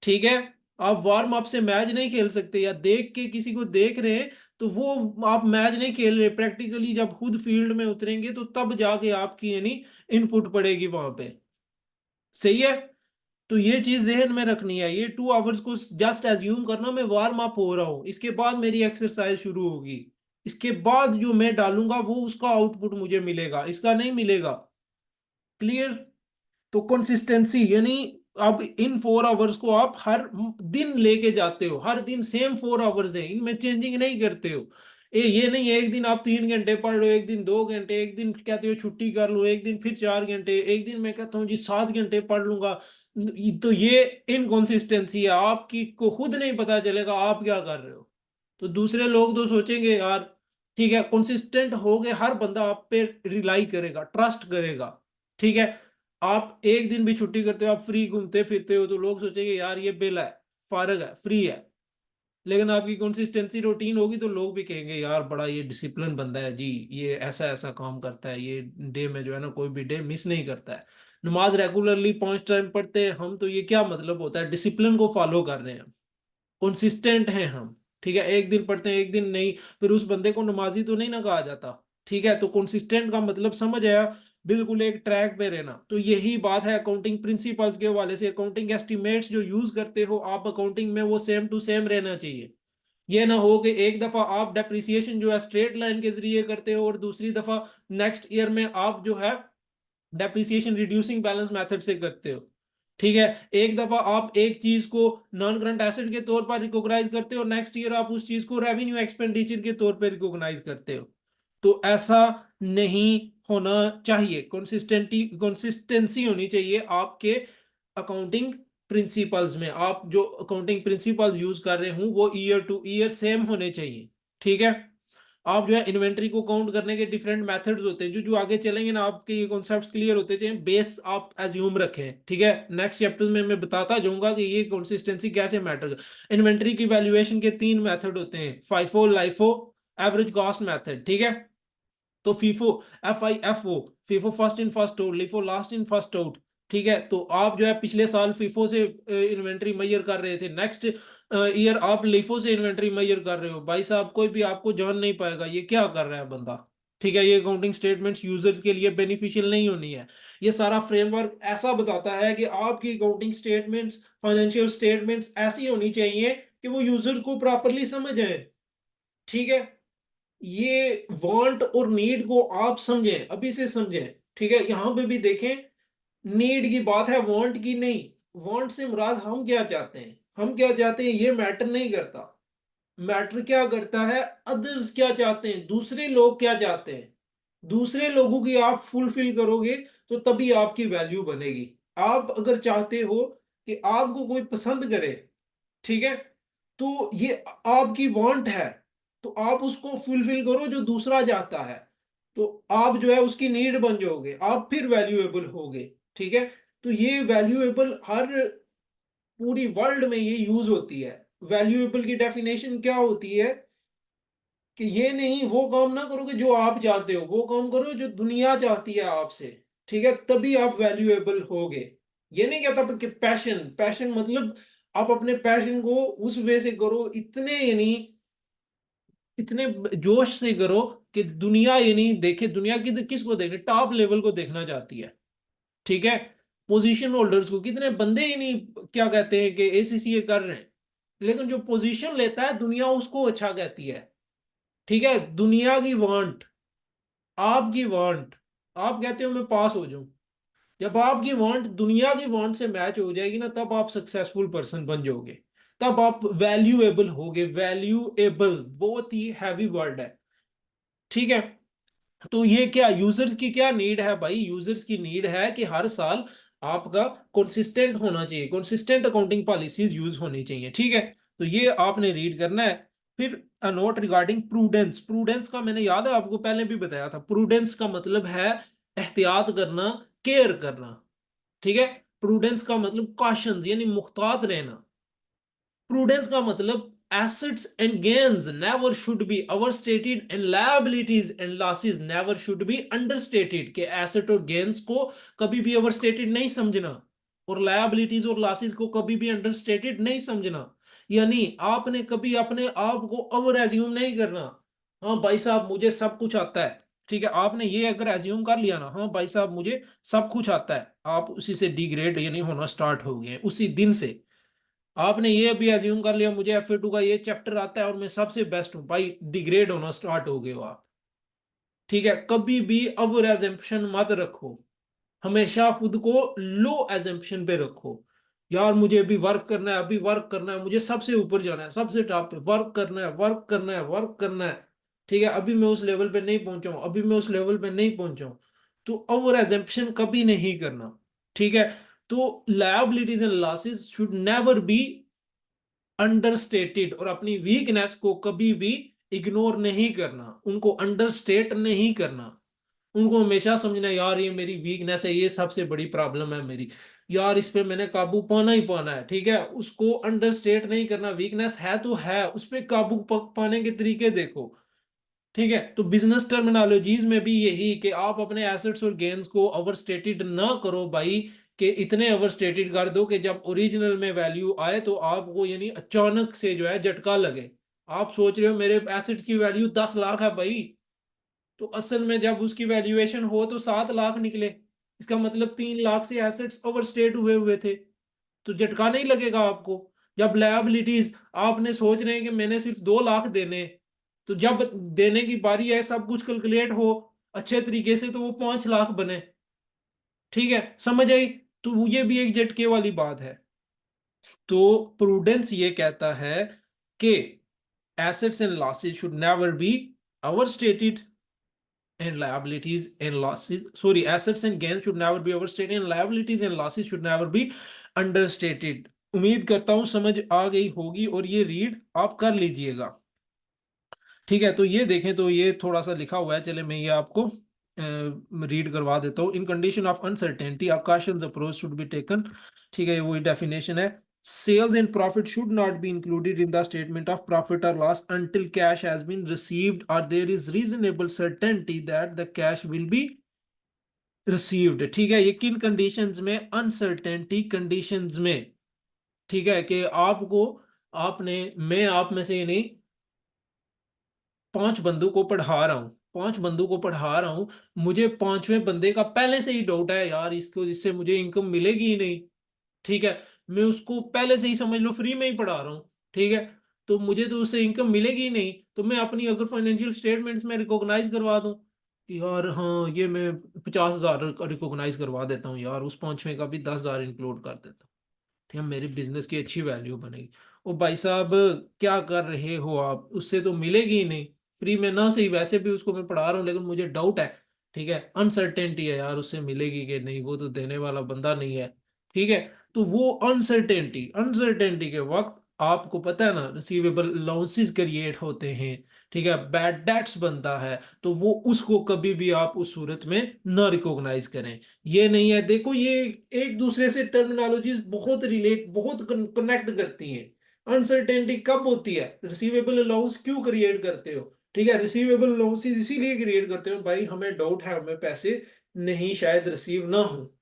ठीक है, आप वार्म अप से मैच नहीं खेल सकते, या देख के किसी को देख रहे हैं तो वो आप मैच नहीं खेल रहे। प्रैक्टिकली जब खुद फील्ड में उतरेंगे तो तब जाके आपकी यानी इनपुट पड़ेगी वहां पे। सही है, तो ये चीज जहन में रखनी है। ये 2 आवर्स को जस्ट एज्यूम करना मैं वार्म अप हो रहा हूँ, इसके बाद मेरी एक्सरसाइज शुरू होगी, इसके बाद जो मैं डालूंगा वो उसका आउटपुट मुझे मिलेगा, इसका नहीं मिलेगा। क्लियर? तो कंसिस्टेंसी यानी अब इन 4 आवर्स को आप हर दिन लेके जाते हो, हर दिन सेम 4 आवर्स है, इनमें चेंजिंग नहीं करते हो। ये नहीं है एक दिन आप 3 घंटे पढ़ रहे हो, एक दिन 2 घंटे, एक दिन कहते हो छुट्टी कर लो, एक दिन फिर 4 घंटे, एक दिन मैं कहता हूँ जी 7 घंटे पढ़ लूंगा। तो ये इनकॉन्सिस्टेंसी है आपकी, को खुद नहीं पता चलेगा आप क्या कर रहे हो। तो दूसरे लोग तो सोचेंगे यार ठीक है, कंसिस्टेंट हो गए, हर बंदा आप पे रिलाई करेगा, ट्रस्ट करेगा। ठीक है, आप एक दिन भी छुट्टी करते हो, आप फ्री घूमते फिरते हो, तो लोग सोचेंगे यार ये बेला है, फारग है, फ्री है। लेकिन आपकी कंसिस्टेंसी रूटीन होगी तो लोग भी कहेंगे यार बड़ा ये डिसिप्लिन बंदा है जी, ये ऐसा ऐसा काम करता है, ये डे में जो है ना कोई भी डे मिस नहीं करता है, नमाज रेगुलरली 5 टाइम पढ़ते हैं हम, तो ये क्या मतलब होता है, डिसिप्लिन को फॉलो कर रहे हैं, कंसिस्टेंट हैं हम। ठीक है, एक दिन पढ़ते हैं एक दिन नहीं, फिर उस बंदे को नमाजी तो नहीं ना कहा जाता। ठीक है, तो कंसिस्टेंट का मतलब समझ आया, बिल्कुल एक ट्रैक पे रहना। तो यही बात है अकाउंटिंग प्रिंसिपल्स के हवाले से, अकाउंटिंग एस्टिमेट्स जो यूज करते हो आप अकाउंटिंग में, वो सेम टू सेम रहना चाहिए। ये ना हो कि एक दफा आप डेप्रिसिएशन जो है स्ट्रेट लाइन के जरिए करते हो, और दूसरी दफा नेक्स्ट ईयर में आप जो है डेप्रिसिएशन रिड्यूसिंग बैलेंस मेथड से करते हो। ठीक है, एक दफा आप एक चीज को नॉन करंट एसेट के तौर पर रिकॉग्नाइज करते हो, नेक्स्ट ईयर आप उस चीज को रेवेन्यू एक्सपेंडिचर के तौर पर रिकॉग्नाइज करते हो। तो ऐसा नहीं होना चाहिए, कंसिस्टेंसी होनी चाहिए आपके अकाउंटिंग प्रिंसिपल्स में। आप जो अकाउंटिंग प्रिंसिपल्स यूज कर रहे हो वो ईयर टू ईयर सेम होने चाहिए। ठीक है, आप जो है इन्वेंट्री को काउंट करने के डिफरेंट मेथड्स होते हैं, जो जो आगे चलेंगे ना आपके ये कॉन्सेप्ट्स क्लियर होते चाहिए, बेस आप एज्यूम रखें। ठीक है, नेक्स्ट चैप्टर में मैं बताता जाऊंगा कि ये कंसिस्टेंसी कैसे मैटर। इन्वेंट्री की वैल्यूएशन के 3 मेथड होते हैं, FIFO, LIFO, average cost method. ठीक है, तो FIFO, FIFO, FIFO first in first out, LIFO last in first out. ठीक है, तो आप जो है पिछले साल फीफो से इन्वेंट्री मैयर कर रहे थे, नेक्स्ट ईयर आप लिफो से इन्वेंट्री मैयर कर रहे हो, भाई साहब कोई भी आपको जान नहीं पाएगा ये क्या कर रहा है बंदा। ठीक है, ये अकाउंटिंग स्टेटमेंट्स यूजर्स के लिए बेनिफिशियल नहीं होनी है। ये सारा फ्रेमवर्क ऐसा बताता है कि आपकी अकाउंटिंग स्टेटमेंट्स, फाइनेंशियल स्टेटमेंट्स ऐसी होनी चाहिए कि वो यूजर को प्रॉपरली समझ आए। ठीक है, ये वांट और नीड को आप समझें, अभी से समझें। ठीक है, यहां पे भी देखें, नीड की बात है, वांट की नहीं। वांट से मुराद हम क्या चाहते हैं, हम क्या चाहते हैं ये मैटर नहीं करता। मैटर क्या करता है, अदर्स क्या चाहते हैं, दूसरे लोग क्या चाहते हैं। दूसरे लोगों की आप फुलफिल करोगे तो तभी आपकी वैल्यू बनेगी। आप अगर चाहते हो कि आपको कोई पसंद करे, ठीक है, तो ये आपकी वांट है, तो आप उसको फुलफिल करो जो दूसरा चाहता है, तो आप जो है उसकी नीड बन जाओगे, आप फिर वैल्यूएबल होगे। ठीक है, तो ये वैल्यूएबल हर पूरी वर्ल्ड में ये यूज होती है। वैल्यूएबल की डेफिनेशन क्या होती है कि ये नहीं वो काम ना करोगे जो आप चाहते हो, वो काम करो जो दुनिया चाहती है आपसे। ठीक है, तभी आप वैल्यूएबल होगे। ये नहीं कहता कि पैशन, पैशन मतलब आप अपने पैशन को उस वे से करो, इतने यानी इतने जोश से करो कि दुनिया ये नहीं देखे, दुनिया की किसको देखे, टॉप लेवल को देखना चाहती है। ठीक है, पोजीशन होल्डर्स को, कितने बंदे ही नहीं क्या कहते हैं कि ACCA कर रहे हैं, लेकिन जो पोजीशन लेता है दुनिया उसको अच्छा कहती है। ठीक है, दुनिया की वांट, आपकी वांट, आप कहते हो मैं पास हो जाऊं, जब आपकी वांट दुनिया की वांट से मैच हो जाएगी ना, तब आप सक्सेसफुल पर्सन बन जाओगे, तब आप वैल्यूएबल होगे। वैल्यूएबल बहुत ही हैवी वर्ड है। ठीक है, तो ये क्या यूजर्स की क्या नीड है भाई, यूजर्स की नीड है कि हर साल आपका कंसिस्टेंट होना चाहिए, कंसिस्टेंट अकाउंटिंग पॉलिसीज यूज होनी चाहिए। ठीक है, तो ये आपने रीड करना है। फिर a note regarding prudence, prudence का मैंने याद है आपको पहले भी बताया था, प्रूडेंस का मतलब है एहतियात करना, केयर करना। ठीक है, प्रूडेंस का मतलब कॉशंस यानी मुख्तात रहना। प्रूडेंस का मतलब assets and gains never should be overstated and liabilities and losses never should be understated, के asset और gains को कभी भी overstated नहीं समझना, और liabilities और losses को कभी भी understated नहीं समझना। यानी आपने कभी अपने आप को ओवर एज्यूम नहीं करना, हाँ भाई साहब मुझे सब कुछ आता है। ठीक है, आपने ये अगर एज्यूम कर लिया ना, हाँ भाई साहब मुझे सब कुछ आता है, आप उसी से डिग्रेड यानी होना स्टार्ट हो गए उसी दिन से। आपने ये भी अज्यूम कर लिया मुझे FA2 का ये चैप्टर आता है और मैं सबसे बेस्ट हूं, भाई डिग्रेड होना स्टार्ट हो गए हो आप। ठीक है, कभी भी ओवर एजम्पशन मत रखो, हमेशा खुद को लो एजम्पशन पे रखो। यार मुझे अभी वर्क करना है, अभी वर्क करना है, मुझे सबसे ऊपर जाना है, सबसे टॉप पे वर्क करना है, वर्क करना है, वर्क करना है। ठीक है, अभी मैं उस लेवल पे नहीं पहुंचा हूं, अभी मैं उस लेवल पे नहीं पहुंचा हूं। तो ओवर एजम्पशन कभी नहीं करना। ठीक है, तो liabilities and losses should never be understated, और अपनी वीकनेस को कभी भी इग्नोर नहीं करना, उनको अंडरस्टेट नहीं करना। उनको हमेशा समझना, यार ये मेरी वीकनेस है, ये सबसे बड़ी प्रॉब्लम है मेरी, यार इस पे मैंने काबू पाना ही पाना है। ठीक है, उसको अंडरस्टेट नहीं करना, वीकनेस है तो है, उस पे काबू पाने के तरीके देखो। ठीक है, तो बिजनेस टर्मिनोलॉजीज में भी यही कि आप अपने एसेट्स और गेन्स को ओवरस्टेटेड ना करो भाई, कि इतने ओवरस्टेटेड कर दो कि जब ओरिजिनल में वैल्यू आए तो आपको यानी अचानक से जो है झटका लगे। आप सोच रहे हो मेरे एसेट्स की वैल्यू 10 लाख है भाई, तो असल में जब उसकी वैल्यूएशन हो तो 7 लाख निकले, इसका मतलब 3 लाख से एसेट्स ओवरस्टेट हुए हुए थे। तो झटका नहीं लगेगा आपको। जब लायबिलिटीज आपने सोच रहे हैं कि मैंने सिर्फ 2 लाख देने, तो जब देने की बारी है, सब कुछ कैलकुलेट हो अच्छे तरीके से, तो वो 5 लाख बने। ठीक है, समझ आई? तो ये भी एक झटके वाली बात है। तो प्रूडेंस ये कहता है कि assets and losses should never B overstated, and liabilities and losses, sorry, assets and gains should never be overstated and liabilities and losses should never be understated। उम्मीद करता हूं समझ आ गई होगी, और ये रीड आप कर लीजिएगा। ठीक है, तो ये देखें, तो ये थोड़ा सा लिखा हुआ है, चले मैं ये आपको रीड करवा देता हूँ। In condition of uncertainty a cautious approach should be taken. ठीक है, ये वही डेफिनेशन है। Sales and profit should not be included in the statement of profit or loss until cash has been received or there is reasonable certainty that the cash will be received। ठीक है, ये किन conditions में? Uncertainty conditions में। ठीक है, कि आपको, आपने, मैं आप में से नहीं, 5 बंदों को पढ़ा रहा हूँ, 5 बंदों को पढ़ा रहा हूँ, मुझे 5वें बंदे का पहले से ही डाउट है, यार इसको, इससे मुझे इनकम मिलेगी ही नहीं। ठीक है, मैं उसको पहले से ही समझ लो फ्री में ही पढ़ा रहा हूँ। ठीक है, तो मुझे तो उससे इनकम मिलेगी ही नहीं, तो मैं अपनी अगर फाइनेंशियल स्टेटमेंट्स में रिकॉग्नाइज करवा दूं कि यार हाँ ये मैं 50,000 रिकॉग्नाइज करवा देता हूँ, यार उस 5वें का भी 10,000 इंक्लूड कर देता हूँ, ठीक है, मेरे बिजनेस की अच्छी वैल्यू बनेगी। ओ भाई साहब, क्या कर रहे हो आप? उससे तो मिलेगी ही नहीं। फ्री में ना सही, वैसे भी उसको मैं पढ़ा रहा हूँ, लेकिन मुझे डाउट है। ठीक है, अनसर्टेनिटी है यार, उससे मिलेगी कि नहीं, वो तो देने वाला बंदा नहीं है। ठीक है, तो वो अनसर्टेनिटी, अनसर्टेनिटी के वक्त आपको पता है ना, रिसीवेबल अलाउंसेस क्रिएट होते हैं। ठीक है, बैड डेट्स बनता है, तो वो उसको कभी भी आप उस सूरत में ना रिकॉग्नाइज करें। ये नहीं है, देखो ये एक दूसरे से टर्मिनोलॉजीज बहुत रिलेट, बहुत कनेक्ट करती हैं। अनसर्टेनिटी कब होती है? रिसीवेबल अलाउंस क्यों क्रिएट करते हो? ठीक है, रिसीवेबल अलाउंसेस इसीलिए क्रिएट करते हो भाई, हमें डाउट है, हमें पैसे नहीं शायद रिसीव ना हो।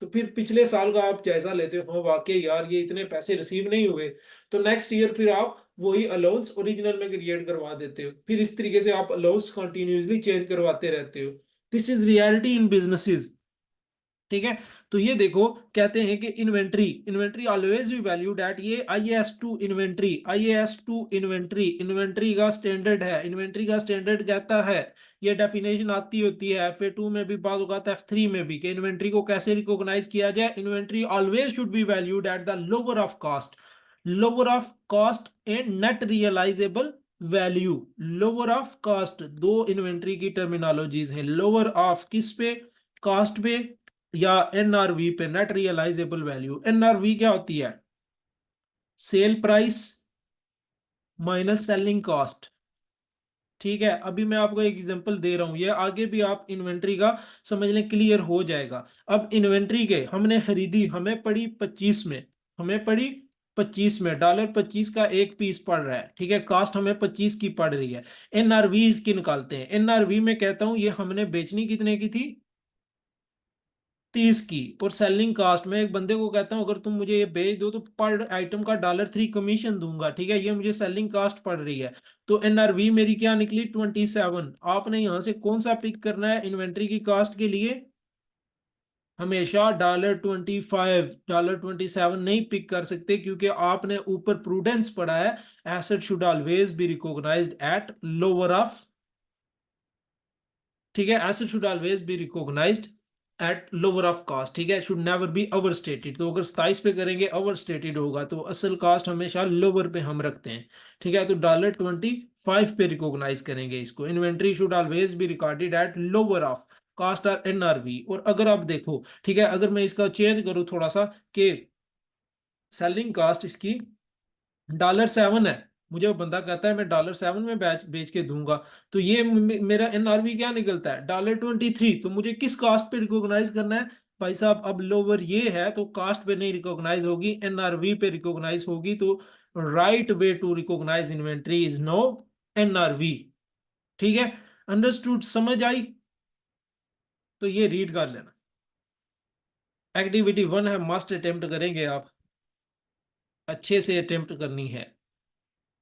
तो फिर पिछले साल का आप जायजा लेते हो, हाँ वाकई यार ये इतने पैसे रिसीव नहीं हुए, तो नेक्स्ट ईयर फिर आप वही अलाउंस ओरिजिनल में क्रिएट करवा देते हो, फिर इस तरीके से आप अलाउंस कंटिन्यूसली चेंज करवाते रहते हो। This is reality in businesses. ठीक है, तो ये देखो, कहते हैं कि inventory, inventory always be valued eight, ये IAS 2 inventory, IAS 2 inventory, inventory का स्टैंडर्ड है, इन्वेंट्री का स्टैंडर्ड कहता है, ये डेफिनेशन आती होती है FA 2 में भी, बाद होगा F3 में भी, कि इन्वेंट्री को कैसे रिकॉग्नाइज किया जाए। Inventory always should be valued at the lower of cost, lower of cost and net realisable value. Lower of cost, दो इन्वेंट्री की टर्मिनोलॉजीज हैं, लोअर ऑफ किस पे? कॉस्ट पे, या NRV पे, नेट रियलाइजेबल वैल्यू। NRV क्या होती है? Sale price minus selling cost. ठीक है, अभी मैं आपको एक एग्जांपल दे रहा हूं, ये आगे भी आप इन्वेंट्री का समझ लें, क्लियर हो जाएगा। अब इन्वेंट्री के हमने खरीदी, हमें पड़ी 25 में, हमें पड़ी 25 में, $25 का एक पीस पड़ रहा है। ठीक है, कॉस्ट हमें 25 की पड़ रही है। NRV इसकी निकालते हैं। NRV में कहता हूं ये हमने बेचनी कितने की थी? 30 की। और सेलिंग कास्ट में एक बंदे को कहता हूं अगर तुम मुझे ये बेच दो तो पर आइटम का $3 कमीशन दूंगा। ठीक है, ये मुझे सेलिंग कास्ट पड़ रही है। तो NRV मेरी क्या निकली? 27। आपने यहां से कौन सा पिक करना है इन्वेंट्री की कास्ट के लिए? हमेशा $25, $27 नहीं पिक कर सकते, क्योंकि आपने ऊपर प्रूडेंस पढ़ा है, asset should always be recognised at lower of. ठीक है, asset should always be recognised at lower of cost, ठीक है, should never be over stated. तो अगर 27 पे करेंगे ओवर स्टेटेड होगा, तो असल कास्ट हमेशा लोअर पे हम रखते हैं, ठीक है। तो $25 पे रिकॉग्नाइज करेंगे इसको। Inventory should always be recorded at lower of cost और एनआरवी। और अगर आप देखो, ठीक है, अगर मैं इसका चेंज करूं थोड़ा सा कि सेलिंग कास्ट इसकी $7 है, मुझे वो बंदा कहता है मैं $7 में बेच बेच के दूंगा, तो ये मेरा एनआरवी क्या निकलता है $23। तो मुझे किस कास्ट पे रिकॉग्नाइज करना है भाई साहब? अब लोअर ये है तो कास्ट पे नहीं रिकॉग्नाइज होगी, एनआरवी पे रिकॉग्नाइज होगी। तो right way to recognise inventory is no NRV, ठीक है। अंडरस्टूड, समझ आई? तो ये रीड कर लेना। एक्टिविटी 1 है, मस्ट अटेम्प्ट करेंगे आप, अच्छे से अटेम्प्ट करनी है।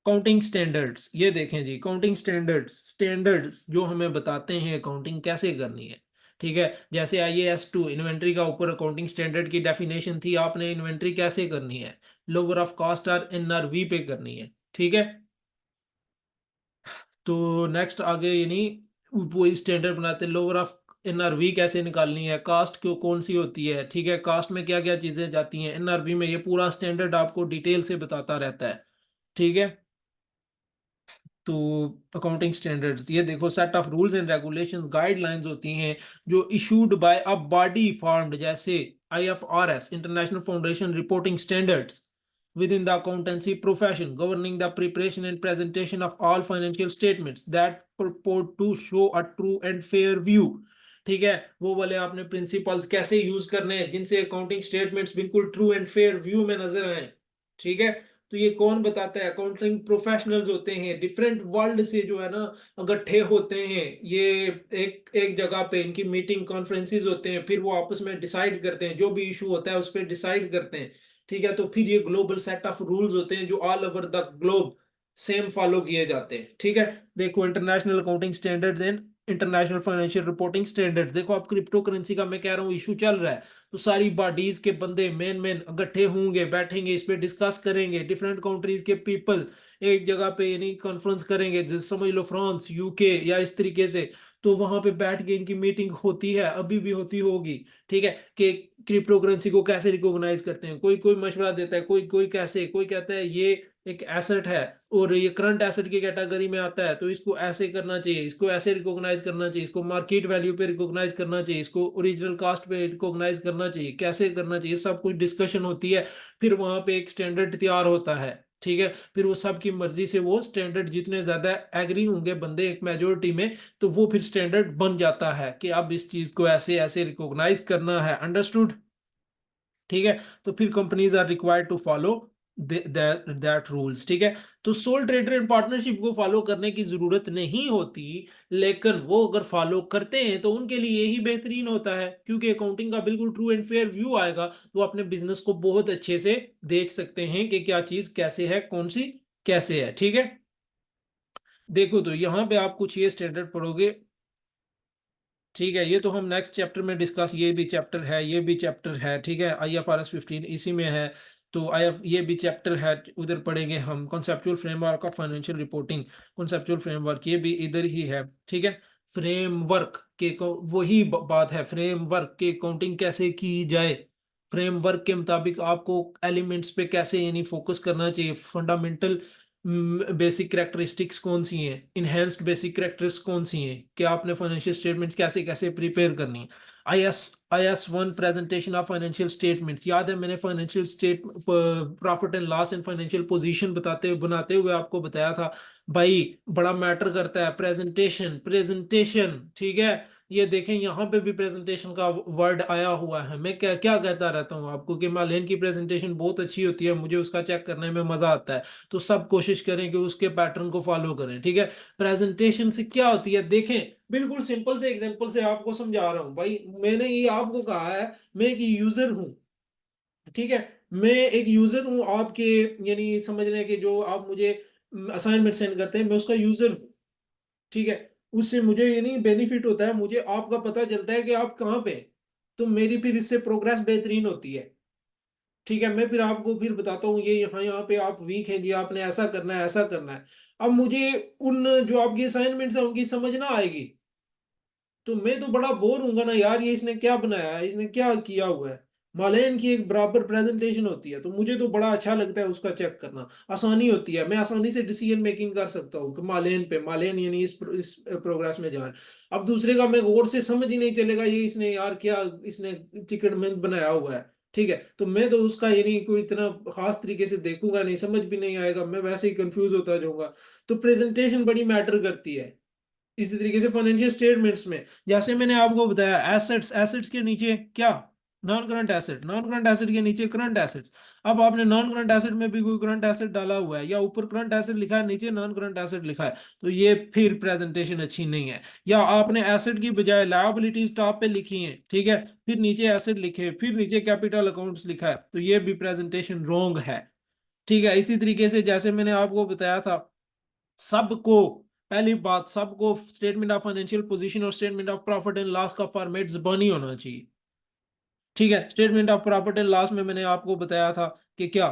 काउंटिंग स्टैंडर्ड्स, ये देखें जी, काउंटिंग स्टैंडर्ड्स जो हमें बताते हैं अकाउंटिंग कैसे करनी है, ठीक है। जैसे IAS 2 इन्वेंट्री का ऊपर अकाउंटिंग स्टैंडर्ड की डेफिनेशन थी, आपने इन्वेंट्री कैसे करनी है, लोअर ऑफ कॉस्ट और एनआरवी पे करनी है, ठीक है। तो नेक्स्ट आगे यानी वो स्टैंडर्ड बनाते हैं, लोअर ऑफ एनआरवी कैसे निकालनी है, कास्ट क्यों कौन सी होती है, ठीक है, कास्ट में क्या क्या चीजें जाती हैं, एनआरवी में, ये पूरा स्टैंडर्ड आपको डिटेल से बताता रहता है, ठीक है। तो अकाउंटिंग स्टैंडर्ड्स, ये देखो, set of rules and regulations, guidelines होती हैं जो issued by a body formed, जैसे IFRS international foundation reporting standards within the accountancy profession governing the preparation and presentation of all financial statements that purport to show a true and fair view, ठीक है। वो वाले आपने principles कैसे use करने हैं जिनसे अकाउंटिंग स्टेटमेंट्स बिल्कुल ट्रू एंड फेयर व्यू में नजर आए, ठीक है। तो ये कौन बताता है? अकाउंटिंग प्रोफेशनल्स होते हैं, डिफरेंट वर्ल्ड से जो है ना इकट्ठे होते हैं, ये एक एक जगह पे इनकी मीटिंग कॉन्फ्रेंसेस होते हैं, फिर वो आपस में डिसाइड करते हैं, जो भी इशू होता है उस पर डिसाइड करते हैं, ठीक है। तो फिर ये ग्लोबल सेट ऑफ रूल्स होते हैं जो all over the globe same follow किए जाते हैं, ठीक है। देखो, international accounting standards and international financial reporting standards, देखो आप क्रिप्टो करेंसी का मैं कह रहा हूँ इशू चल रहा है, तो सारी बॉडीज के बंदे मेन मेन इकट्ठे होंगे, बैठेंगे, इस पे डिस्कस करेंगे, डिफरेंट कंट्रीज के पीपल एक जगह पे यानी कॉन्फ्रेंस करेंगे, जैसे समझ लो फ्रांस, UK या इस तरीके से। तो वहां पे बैठ के इनकी मीटिंग होती है, अभी भी होती होगी, ठीक है, कि क्रिप्टो करेंसी को कैसे रिकॉग्नाइज करते हैं। कोई कोई मशवरा देता है, कोई कोई कैसे, कोई कहता है ये एक एसेट है और ये करंट एसेट की कैटेगरी में आता है, तो इसको ऐसे करना चाहिए, इसको ऐसे रिकॉग्नाइज करना चाहिए, इसको मार्केट वैल्यू पे रिकॉग्नाइज करना चाहिए, इसको ओरिजिनल कास्ट पे रिकॉग्नाइज करना चाहिए, कैसे करना चाहिए, सब कुछ डिस्कशन होती है। फिर वहां पे एक स्टैंडर्ड तैयार होता है, ठीक है। फिर वो सबकी मर्जी से वो स्टैंडर्ड, जितने ज्यादा एग्री होंगे बंदे एक मेजोरिटी में, तो वो फिर स्टैंडर्ड बन जाता है कि अब इस चीज को ऐसे ऐसे रिकॉग्नाइज करना है। अंडरस्टूड, ठीक है। तो फिर companies are required to follow that rules, ठीक है। तो सोल ट्रेडर एंड पार्टनरशिप को फॉलो करने की जरूरत नहीं होती, लेकिन वो अगर फॉलो करते हैं तो उनके लिए यही बेहतरीन होता है, क्योंकि अकाउंटिंग का बिल्कुल ट्रू एंड फेयर व्यू आएगा, तो अपने बिजनेस को बहुत अच्छे से देख सकते हैं कि क्या चीज कैसे है, कौन सी कैसे है, ठीक है। देखो, तो यहाँ पे आप कुछ ये स्टैंडर्ड पढ़ोगे, ठीक है। ये तो हम नेक्स्ट चैप्टर में डिस्कस, ये भी चैप्टर है, ये भी चैप्टर है, ठीक है। IFRS 15 इसी में है। तो आई एफ ये भी चैप्टर है, उधर पढ़ेंगे हम conceptual framework of financial reporting. Conceptual framework ये भी इधर ही है, ठीक है। फ्रेमवर्क के वही बात है, फ्रेमवर्क के अकाउंटिंग कैसे की जाए, फ्रेमवर्क के मुताबिक आपको एलिमेंट्स पे कैसे यानी फोकस करना चाहिए, फंडामेंटल बेसिक कैरेक्टरिस्टिक्स कौन सी हैं, इनहेंस्ड बेसिक कैरेक्टरिस्टिक्स कौन सी हैं, कि आपने फाइनेंशियल स्टेटमेंट्स कैसे कैसे प्रिपेयर करनी है। IS 1 presentation of financial statements, याद है मैंने financial state profit and loss and financial position बनाते हुए आपको बताया था भाई, बड़ा मैटर करता है प्रेजेंटेशन, प्रेजेंटेशन, ठीक है। ये देखें यहाँ पे भी प्रेजेंटेशन का वर्ड आया हुआ है, मैं क्या क्या कहता रहता हूँ आपको कि मालेन की प्रेजेंटेशन बहुत अच्छी होती है, मुझे उसका चेक करने में मजा आता है। तो सब कोशिश करें कि उसके पैटर्न को फॉलो करें, ठीक है। प्रेजेंटेशन से क्या होती है देखें, बिल्कुल सिंपल से एग्जांपल से आपको समझा रहा हूं भाई, मैंने ये आपको कहा है, मैं एक यूजर हूं, ठीक है। मैं एक यूजर हूं आपके, यानी समझ लें कि जो आप मुझे असाइनमेंट सेंड करते हैं, मैं उसका यूजर हूं, ठीक है। उससे मुझे ये नहीं बेनिफिट होता है, मुझे आपका पता चलता है कि आप कहाँ पे हैं। तो मेरी फिर इससे प्रोग्रेस बेहतरीन होती है, ठीक है। मैं फिर आपको फिर बताता हूँ ये यहाँ यहाँ पे आप वीक हैं जी, आपने ऐसा करना है, ऐसा करना है। अब मुझे उन जो आपकी असाइनमेंट्स हैं उनकी समझ ना आएगी, तो मैं तो बड़ा बोर हूंगा ना यार, ये इसने क्या बनाया है, इसने क्या किया हुआ है। मालयन की एक बराबर प्रेजेंटेशन होती है, तो मुझे तो बड़ा अच्छा लगता है उसका चेक करना, आसानी होती है, मैं आसानी से डिसीजन मेकिंग कर सकता हूँ कि मालयन पे, मालयन यानी इस प्रोग्रेस में जान। अब दूसरे का मैं गौर से समझ ही नहीं चलेगा ये इसने यार क्या, इसने चिकन में बनाया हुआ है। ठीक है, तो मैं तो उसका यानी कोई इतना खास तरीके से देखूंगा नहीं, समझ भी नहीं आएगा, मैं वैसे ही कंफ्यूज होता जाऊंगा। तो प्रेजेंटेशन बड़ी मैटर करती है। इसी तरीके से फाइनेंशियल स्टेटमेंट्स में, जैसे मैंने आपको बताया, एसेट्स, एसेट्स के नीचे क्या, non current asset, non current asset के नीचे करंट एसेट्स। अब आपने नॉन करंट एसेट में भी कोई करंट एसेट डाला हुआ है, या ऊपर करंट एसेट लिखा है, नीचे नॉन करंट एसेट लिखा है, तो ये फिर प्रेजेंटेशन अच्छी नहीं है। या आपने एसेट की बजाय लायबिलिटीज टॉप पे लिखी हैं, ठीक है, फिर नीचे एसेट लिखे, फिर नीचे कैपिटल अकाउंट्स लिखा है, तो ये भी प्रेजेंटेशन रॉन्ग है। ठीक है, इसी तरीके से जैसे मैंने आपको बताया था, सबको, पहली बात, सबको स्टेटमेंट ऑफ फाइनेंशियल पोजीशन और statement of profit and loss का फॉर्मेट जबानी होना चाहिए। ठीक है, statement of profit and loss में मैंने आपको बताया था कि क्या,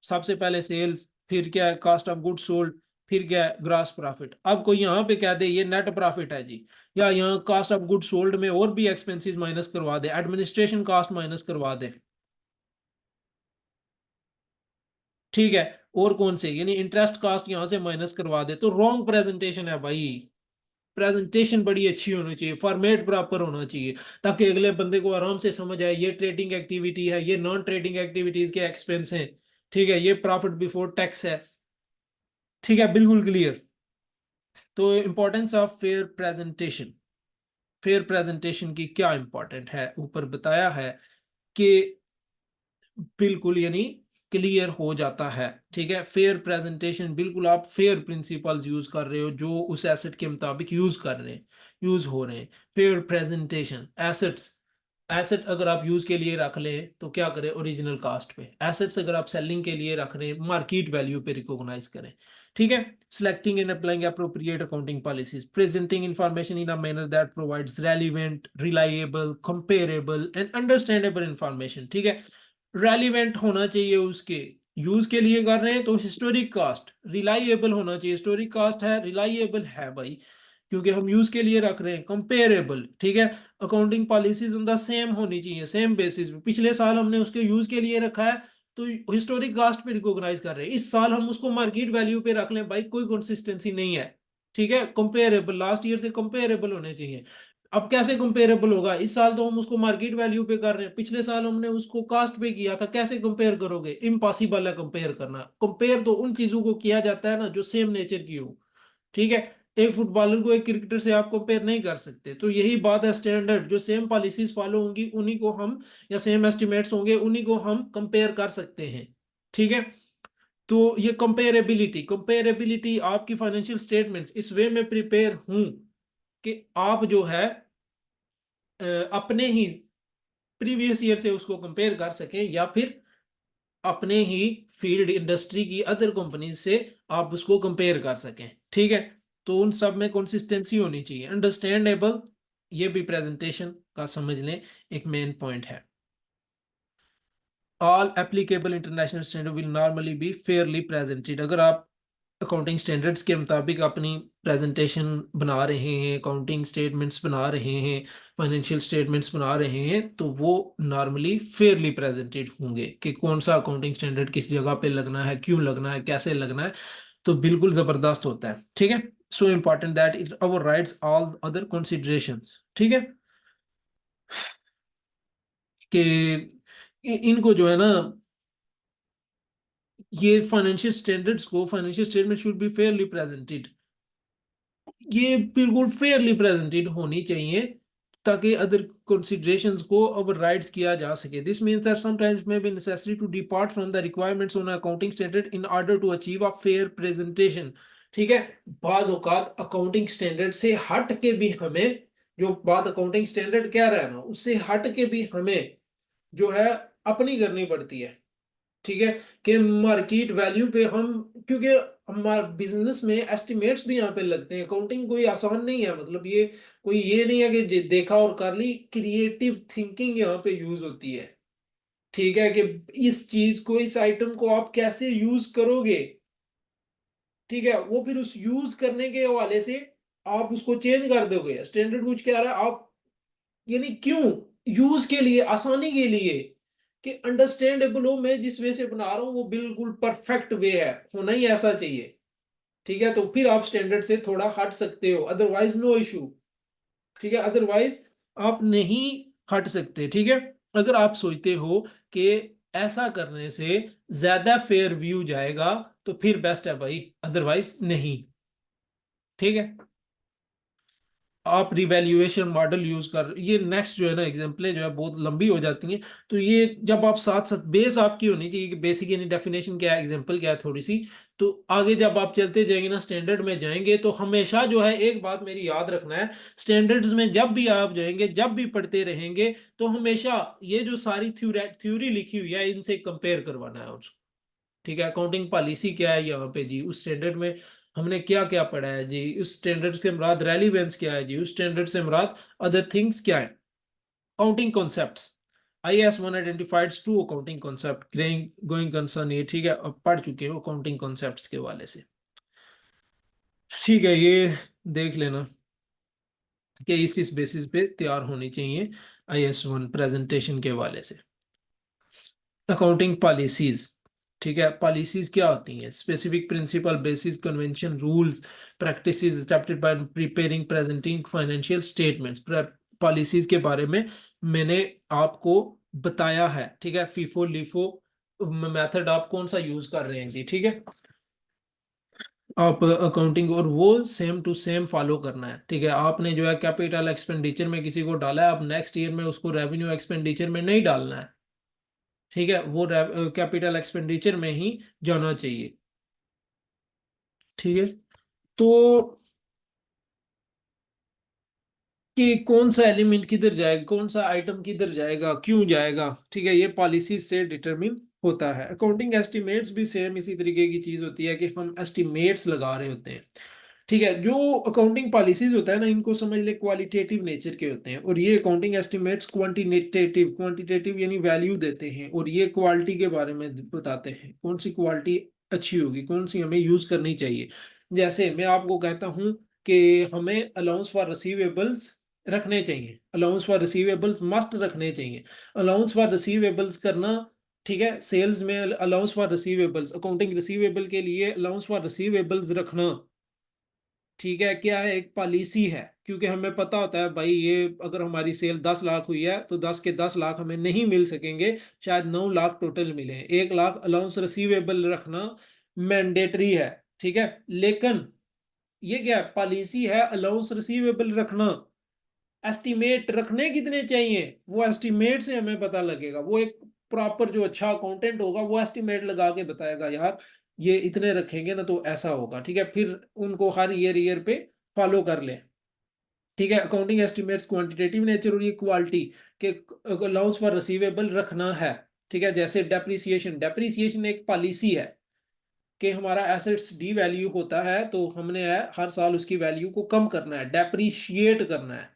सबसे पहले सेल्स, फिर क्या है कॉस्ट ऑफ गुड्स सोल्ड, फिर क्या है ग्रॉस प्रॉफिट। अब कोई यहाँ पे कह दे ये नेट प्रॉफिट है जी, या यहाँ कॉस्ट ऑफ गुड्स सोल्ड में और भी एक्सपेंसेस माइनस करवा दे, एडमिनिस्ट्रेशन कॉस्ट माइनस करवा दे, ठीक है, और कौन से यानी इंटरेस्ट कॉस्ट यहां से माइनस करवा दे, तो रॉन्ग प्रेजेंटेशन है भाई। प्रेजेंटेशन बड़ी अच्छी होनी चाहिए, फॉर्मेट प्रॉपर होना चाहिए, ताकि अगले बंदे को आराम से समझ आए, ये ट्रेडिंग एक्टिविटी है, ये नॉन ट्रेडिंग एक्टिविटीज के एक्सपेंस हैं, ठीक है, ये प्रॉफिट बिफोर टैक्स है। ठीक है, बिल्कुल क्लियर। तो importance of fair presentation, fair presentation की क्या इंपॉर्टेंट है ऊपर बताया है कि बिल्कुल यानी क्लियर हो जाता है। ठीक है, फेयर प्रेजेंटेशन, बिल्कुल आप फेयर प्रिंसिपल्स यूज कर रहे हो जो उस एसेट के मुताबिक यूज कर रहे हैं, यूज हो रहे हैं। फेयर प्रेजेंटेशन, एसेट्स, एसेट अगर आप यूज के लिए रख लें तो क्या करें, ओरिजिनल कास्ट पे, एसेट्स अगर आप सेलिंग के लिए रख रहे हैं मार्केट वैल्यू पे रिकॉग्नाइज करें। ठीक है, selecting and applying appropriate accounting policies, presenting information in a manner that provides relevant, reliable, comparable and understandable information। ठीक है, रेलिवेंट होना चाहिए उसके, यूज के लिए कर रहे हैं तो हिस्टोरिक कास्ट, रिलाइएबल होना चाहिए, हिस्टोरिक कास्ट है, रिलाइएबल है भाई, क्योंकि हम यूज के लिए रख रहे हैं, कंपेरेबल। ठीक है, अकाउंटिंग पॉलिसीज उनका सेम होनी चाहिए, सेम बेसिस पे, पिछले साल हमने उसके यूज के लिए रखा है तो हिस्टोरिक कास्ट पे रिकॉग्नाइज कर रहे हैं, इस साल हम उसको मार्केट वैल्यू पे रख लें भाई, कोई कंसिस्टेंसी नहीं है। ठीक है, कंपेरेबल, लास्ट ईयर से कंपेरेबल होने चाहिए। अब कैसे कंपेरेबल होगा, इस साल तो हम उसको मार्केट वैल्यू पे कर रहे हैं, पिछले साल हमने उसको कास्ट पे किया था, कैसे कंपेयर करोगे, इम्पॉसिबल है कंपेयर करना। कंपेयर तो उन चीजों को किया जाता है ना जो सेम नेचर की हो। ठीक है, एक फुटबॉलर को एक क्रिकेटर से आप कंपेयर नहीं कर सकते, तो यही बात है, स्टैंडर्ड जो सेम पॉलिसीज फॉलो होंगी उन्हीं को हम, या सेम एस्टिमेट्स होंगे उन्हीं को हम कंपेयर कर सकते हैं। ठीक है, तो ये कंपेरेबिलिटी, कंपेरेबिलिटी आपकी फाइनेंशियल स्टेटमेंट्स इस वे में प्रिपेयर हूं कि आप जो है अपने ही प्रीवियस ईयर से उसको कंपेयर कर सकें, या फिर अपने ही फील्ड इंडस्ट्री की अदर कंपनीज से आप उसको कंपेयर कर सकें। ठीक है, तो उन सब में कंसिस्टेंसी होनी चाहिए, अंडरस्टैंडेबल, ये भी प्रेजेंटेशन का समझ लें एक मेन पॉइंट है। All applicable international standard will normally B Fairlie presented. अगर आप अकाउंटिंग स्टैंडर्ड्स के मुताबिक अपनी प्रेजेंटेशन बना रहे हैं, अकाउंटिंग स्टेटमेंट्स बना रहे हैं, फाइनेंशियल स्टेटमेंट्स बना रहे हैं, तो वो नॉर्मली फेयरली प्रेजेंटेड होंगे कि कौन सा अकाउंटिंग स्टैंडर्ड किस जगह पे लगना है, क्यों लगना है, कैसे लगना है, तो बिल्कुल जबरदस्त होता है। ठीक है, so important that it over rides all other considerations. ठीक है, कि इनको जो है ना, ये फाइनेंशियल स्टैंडर्ड्स को, financial statement should be Fairlie presented, ये बिल्कुल फेयरली प्रेजेंटेड होनी चाहिए, ताकि अदर कंसिडरेशंस को ओवरराइड्स किया जा सके। This means that sometimes may be necessary to depart from the requirements on accounting standard in order to achieve a fair presentation. ठीक है, बाज औकात अकाउंटिंग स्टैंडर्ड से हट के भी हमें, जो बात अकाउंटिंग स्टैंडर्ड कह रहा है ना उससे हट के भी हमें जो है अपनी करनी पड़ती है। ठीक है, कि मार्केट वैल्यू पे हम, क्योंकि हमारे बिजनेस में एस्टिमेट्स भी यहाँ पे लगते हैं, अकाउंटिंग कोई आसान नहीं है, मतलब ये कोई ये नहीं है कि देखा और कर ली, क्रिएटिव थिंकिंग यहाँ पे यूज होती है। ठीक है, कि इस चीज को, इस आइटम को आप कैसे यूज करोगे, ठीक है, वो फिर उस यूज करने के हवाले से आप उसको चेंज कर दोगे। स्टैंडर्ड कुछ कह रहा है आप, यानी क्यों, यूज के लिए, आसानी के लिए, कि अंडरस्टैंडेबल हो, मैं जिस वे से बना रहा हूं वो बिल्कुल परफेक्ट वे है, होना ही ऐसा चाहिए। ठीक है, तो फिर आप स्टैंडर्ड से थोड़ा हट सकते हो, अदरवाइज नो इशू। ठीक है, अदरवाइज आप नहीं हट सकते। ठीक है, अगर आप सोचते हो कि ऐसा करने से ज्यादा फेयर व्यू जाएगा तो फिर बेस्ट है भाई, अदरवाइज नहीं। ठीक है, आप रिवैल्यूएशन मॉडल यूज कर, ये नेक्स्ट जो है ना एग्जांपलें जो है बहुत लंबी हो जाती हैं। तो ये जब आप साथ साथ बेस आपकी होनी चाहिए कि बेसिक यानी डेफिनेशन क्या है, एग्जांपल क्या है थोड़ी सी। तो आगे जब आप चलते जाएंगे ना, स्टैंडर्ड में जाएंगे, तो हमेशा जो है एक बात मेरी याद रखना है, स्टैंडर्ड्स में जब भी आप जाएंगे, जब भी पढ़ते रहेंगे, तो हमेशा ये जो सारी थ्योरी लिखी हुई है इनसे कंपेयर करवाना है उसको। ठीक है, अकाउंटिंग पॉलिसी क्या है यहाँ पे जी, उस स्टैंडर्ड में हमने क्या क्या पढ़ा है जी, उस स्टैंडर्ड से मुराद रेलिवेंस क्या है जी, उस स्टैंडर्ड से मुराद अदर थिंग्स क्या है। Accounting concepts, IAS 1 identifies two accounting concept going concern, ये ठीक है, अब पढ़ चुके हो अकाउंटिंग कॉन्सेप्ट्स के वाले से। ठीक है, ये देख लेना कि इस बेसिस पे तैयार होनी चाहिए IS 1 प्रेजेंटेशन के वाले से। अकाउंटिंग पॉलिसीज, ठीक है, पॉलिसीज क्या होती हैं, specific principle, basis, convention, rules, practices adopted by preparing presenting financial statements. Policies के बारे में मैंने आपको बताया है। ठीक है, फीफो लीफो मेथड आप कौन सा यूज कर रहे हैं जी। ठीक है, आप अकाउंटिंग और वो सेम टू सेम फॉलो करना है। ठीक है, आपने जो है कैपिटल एक्सपेंडिचर में किसी को डाला है, अब नेक्स्ट ईयर में उसको रेवेन्यू एक्सपेंडिचर में नहीं डालना है। ठीक है, वो कैपिटल एक्सपेंडिचर में ही जाना चाहिए। ठीक है, तो कि कौन सा एलिमेंट किधर जाएगा, कौन सा आइटम किधर जाएगा, क्यों जाएगा, ठीक है, ये पॉलिसी से डिटरमिन होता है। अकाउंटिंग एस्टिमेट्स भी सेम इसी तरीके की चीज होती है कि हम एस्टिमेट्स लगा रहे होते हैं। ठीक है, जो अकाउंटिंग पॉलिसीज होता है ना, इनको समझ ले क्वालिटेटिव नेचर के होते हैं, और ये अकाउंटिंग एस्टिमेट्स क्वांटिटेटिव, क्वांटिटेटिव यानी वैल्यू देते हैं, और ये क्वालिटी के बारे में बताते हैं, कौन सी क्वालिटी अच्छी होगी, कौन सी हमें यूज करनी चाहिए। जैसे मैं आपको कहता हूँ कि हमें अलाउंस फॉर रिसीवेबल्स रखने चाहिए, अलाउंस फॉर रिसीवेबल्स मस्ट रखने चाहिए। अलाउंस फॉर रिसीवेबल्स करना, ठीक है, सेल्स में allowance for receivables, accounting receivable के लिए अलाउंस फॉर रिसीवेबल्स रखना, ठीक है, क्या है, एक पॉलिसी है। क्योंकि हमें पता होता है भाई, ये अगर हमारी सेल 10 लाख हुई है तो 10 के 10 लाख हमें नहीं मिल सकेंगे, शायद 9 लाख टोटल मिले, 1 लाख अलाउंस रिसीवेबल रखना मैंडेटरी है। ठीक है, लेकिन ये क्या है, पॉलिसी है अलाउंस रिसीवेबल रखना। एस्टिमेट रखने कितने चाहिए, वो एस्टिमेट से हमें पता लगेगा। वो एक प्रॉपर जो अच्छा अकाउंटेंट होगा वो एस्टिमेट लगा के बताएगा, यार ये इतने रखेंगे ना तो ऐसा होगा। ठीक है, फिर उनको हर ईयर ईयर पे फॉलो कर ले। ठीक है, अकाउंटिंग एस्टिमेट्स क्वांटिटेटिव नेचर और ये क्वालिटी के अलाउंस फॉर रिसीवेबल रखना है। ठीक है, जैसे डेप्रिसिएशन, डेप्रिसिएशन एक पॉलिसी है कि हमारा एसेट्स डी वैल्यू होता है तो हमने है हर साल उसकी वैल्यू को कम करना है, डेप्रिशिएट करना है।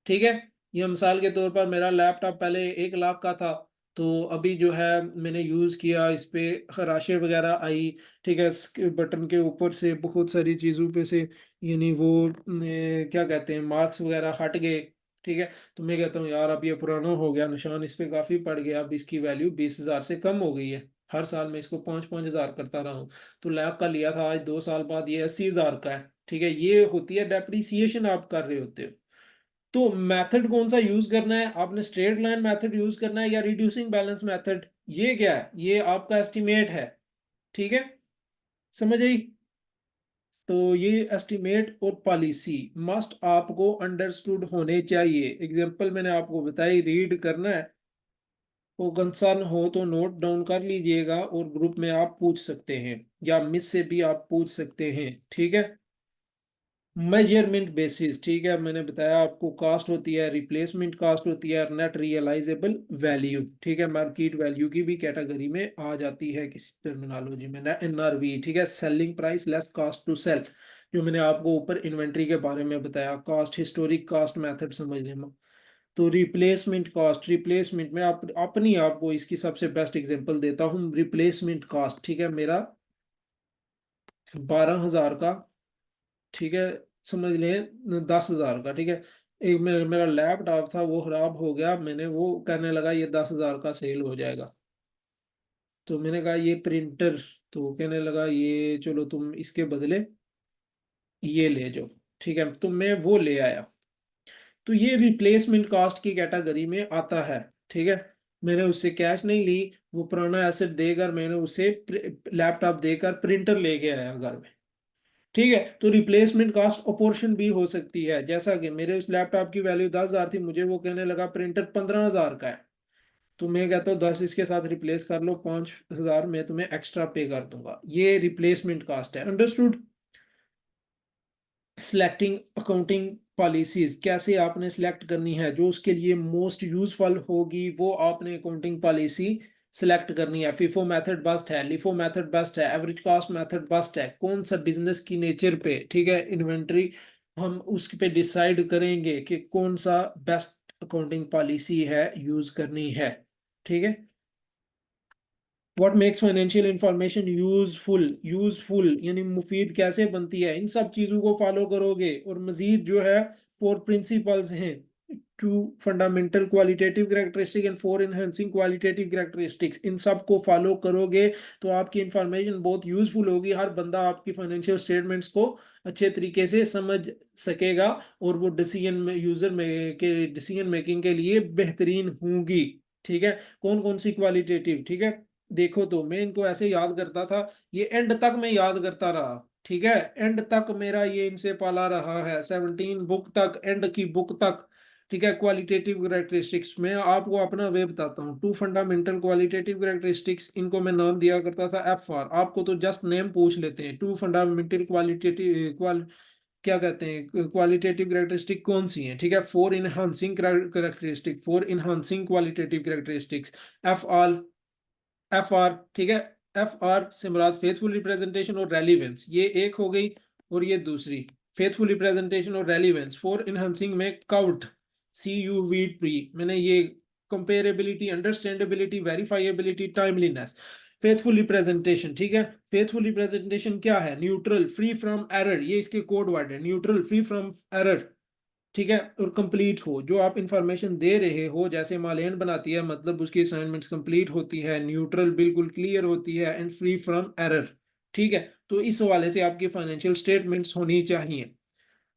ठीक है, ये मिसाल के तौर पर मेरा लैपटॉप पहले 1 लाख का था, तो अभी जो है मैंने यूज़ किया, इस पे खराशें वगैरह आई। ठीक है, बटन के ऊपर से बहुत सारी चीज़ों पे से यानी वो क्या कहते हैं, मार्क्स वगैरह हट गए। ठीक है, तो मैं कहता हूँ यार अब ये पुराना हो गया, निशान इस पे काफ़ी पड़ गया, अब इसकी वैल्यू 20,000 से कम हो गई है। हर साल मैं इसको 5-5 हज़ार करता रहा हूँ, तो लैप का लिया था, आज 2 साल बाद ये 80,000 का है। ठीक है, ये होती है डेप्रिसिएशन आप कर रहे होते हो। तो मेथड कौन सा यूज करना है आपने, स्ट्रेट लाइन मेथड यूज करना है या रिड्यूसिंग बैलेंस मेथड, ये क्या है, ये आपका एस्टिमेट है। ठीक है, समझ आई। तो ये एस्टिमेट और पॉलिसी मस्ट आपको अंडरस्टूड होने चाहिए। एग्जांपल मैंने आपको बताई, रीड करना है, वो कंसर्न हो तो नोट डाउन कर लीजिएगा और ग्रुप में आप पूछ सकते हैं या मिस से भी आप पूछ सकते हैं। ठीक है, मेजरमेंट बेसिस, ठीक है, मैंने बताया आपको, कास्ट होती है, रिप्लेसमेंट कास्ट होती है, नेट रियलाइजेबल वैल्यू। ठीक है, मार्केट वैल्यू की भी कैटेगरी में आ जाती है किसी टर्मिनोलॉजी में, NRV। ठीक है, selling price less cost to sell, जो मैंने आपको ऊपर इन्वेंट्री के बारे में बताया, कास्ट हिस्टोरिक कास्ट मेथड समझ लेना। तो रिप्लेसमेंट कॉस्ट, रिप्लेसमेंट में आप अपनी आपको इसकी सबसे बेस्ट एग्जांपल देता हूँ, रिप्लेसमेंट कॉस्ट। ठीक है, मेरा 12,000 का, ठीक है, समझ लें 10,000 का, ठीक है। एक मेरा लैपटॉप था वो खराब हो गया, मैंने वो कहने लगा ये 10,000 का सेल हो जाएगा। तो मैंने कहा ये प्रिंटर, तो वो कहने लगा ये चलो तुम इसके बदले ये ले जाओ, ठीक है। तो मैं वो ले आया। तो ये रिप्लेसमेंट कॉस्ट की कैटेगरी में आता है, ठीक है। मैंने उससे कैश नहीं ली, वो पुराना एसेट देकर मैंने उसे लैपटॉप देकर प्रिंटर लेके आया घर में, ठीक है। तो रिप्लेसमेंट कॉस्ट अपोर्शन भी हो सकती है, जैसा कि मेरे उस लैपटॉप की वैल्यू 10,000 थी, मुझे वो कहने लगा प्रिंटर 15,000 का है। तो मैं कहता हूँ 10 इसके साथ रिप्लेस कर लो, 5,000 मैं तुम्हें एक्स्ट्रा पे कर दूंगा, ये रिप्लेसमेंट कॉस्ट है। अंडरस्टूड। सिलेक्टिंग अकाउंटिंग पॉलिसीज, कैसे आपने सिलेक्ट करनी है, जो उसके लिए मोस्ट यूजफुल होगी वो आपने अकाउंटिंग पॉलिसी सिलेक्ट करनी है। फीफो मेथड बेस्ट है, लिफो मेथड बेस्ट है, एवरेज कॉस्ट मेथड बेस्ट है, कौन सा बिजनेस की नेचर पे, ठीक है, इन्वेंट्री, हम उस पे डिसाइड करेंगे कि कौन सा बेस्ट अकाउंटिंग पॉलिसी है यूज करनी है, ठीक है। What makes financial information useful, useful यानी मुफीद कैसे बनती है, इन सब चीजों को फॉलो करोगे। और मजीद जो है 4 प्रिंसिपल्स हैं, 2 fundamental qualitative characteristic and 4 enhancing qualitative characteristics, इन सब को फॉलो करोगे तो आपकी इंफॉर्मेशन बहुत यूजफुल होगी, हर बंदा आपकी फाइनेंशियल स्टेटमेंट्स को अच्छे तरीके से समझ सकेगा, और वो डिसीजन में यूजर में के डिसीजन मेकिंग के लिए बेहतरीन होंगी, ठीक है। कौन कौन सी क्वालिटेटिव, ठीक है। देखो तो मैं इनको ऐसे याद करता था, ये एंड तक मैं याद करता रहा, ठीक है। एंड तक मेरा ये इनसे पाला रहा है, 17 बुक तक, एंड की बुक तक, ठीक है। क्वालिटेटिव कैरेक्टरिस्टिक्स में आपको अपना वे बताता हूँ, 2 फंडामेंटल क्वालिटेटिव कैरेक्टरिस्टिक्स, इनको मैं नाम दिया करता था FR, आपको तो जस्ट नेम पूछ लेते हैं। 2 फंडामेंटल क्वालिटेटिव क्या कहते हैं क्वालिटेटिव कैरेक्टरिस्टिक कौन सी हैं, ठीक है। 4 enhancing characteristic, 4 enhancing qualitative characteristics, FR, FR, ठीक है। FR से मुराद फेथफुल रिप्रेजेंटेशन और रेलिवेंस, ये एक हो गई, और ये दूसरी फेथफुल रिप्रेजेंटेशन और रेलिवेंस। 4 इनहांसिंग में काउट, CUVP, मैंने ये comparability, understandability, verifiability, timeliness. Faithful representation, ठीक है। फेथफुल रिप्रेजेंटेशन क्या है, न्यूट्रल, फ्री फ्रॉम एरर, ये इसके कोड वर्ड है, न्यूट्रल, फ्री फ्रॉम एरर, ठीक है। और कंप्लीट हो, जो आप इंफॉर्मेशन दे रहे हो, जैसे मालेन बनाती है मतलब उसकी असाइनमेंट्स कंप्लीट होती है, न्यूट्रल बिल्कुल क्लियर होती है, एंड फ्री फ्रॉम एरर, ठीक है। तो इस हवाले से आपकी फाइनेंशियल स्टेटमेंट्स होनी चाहिए।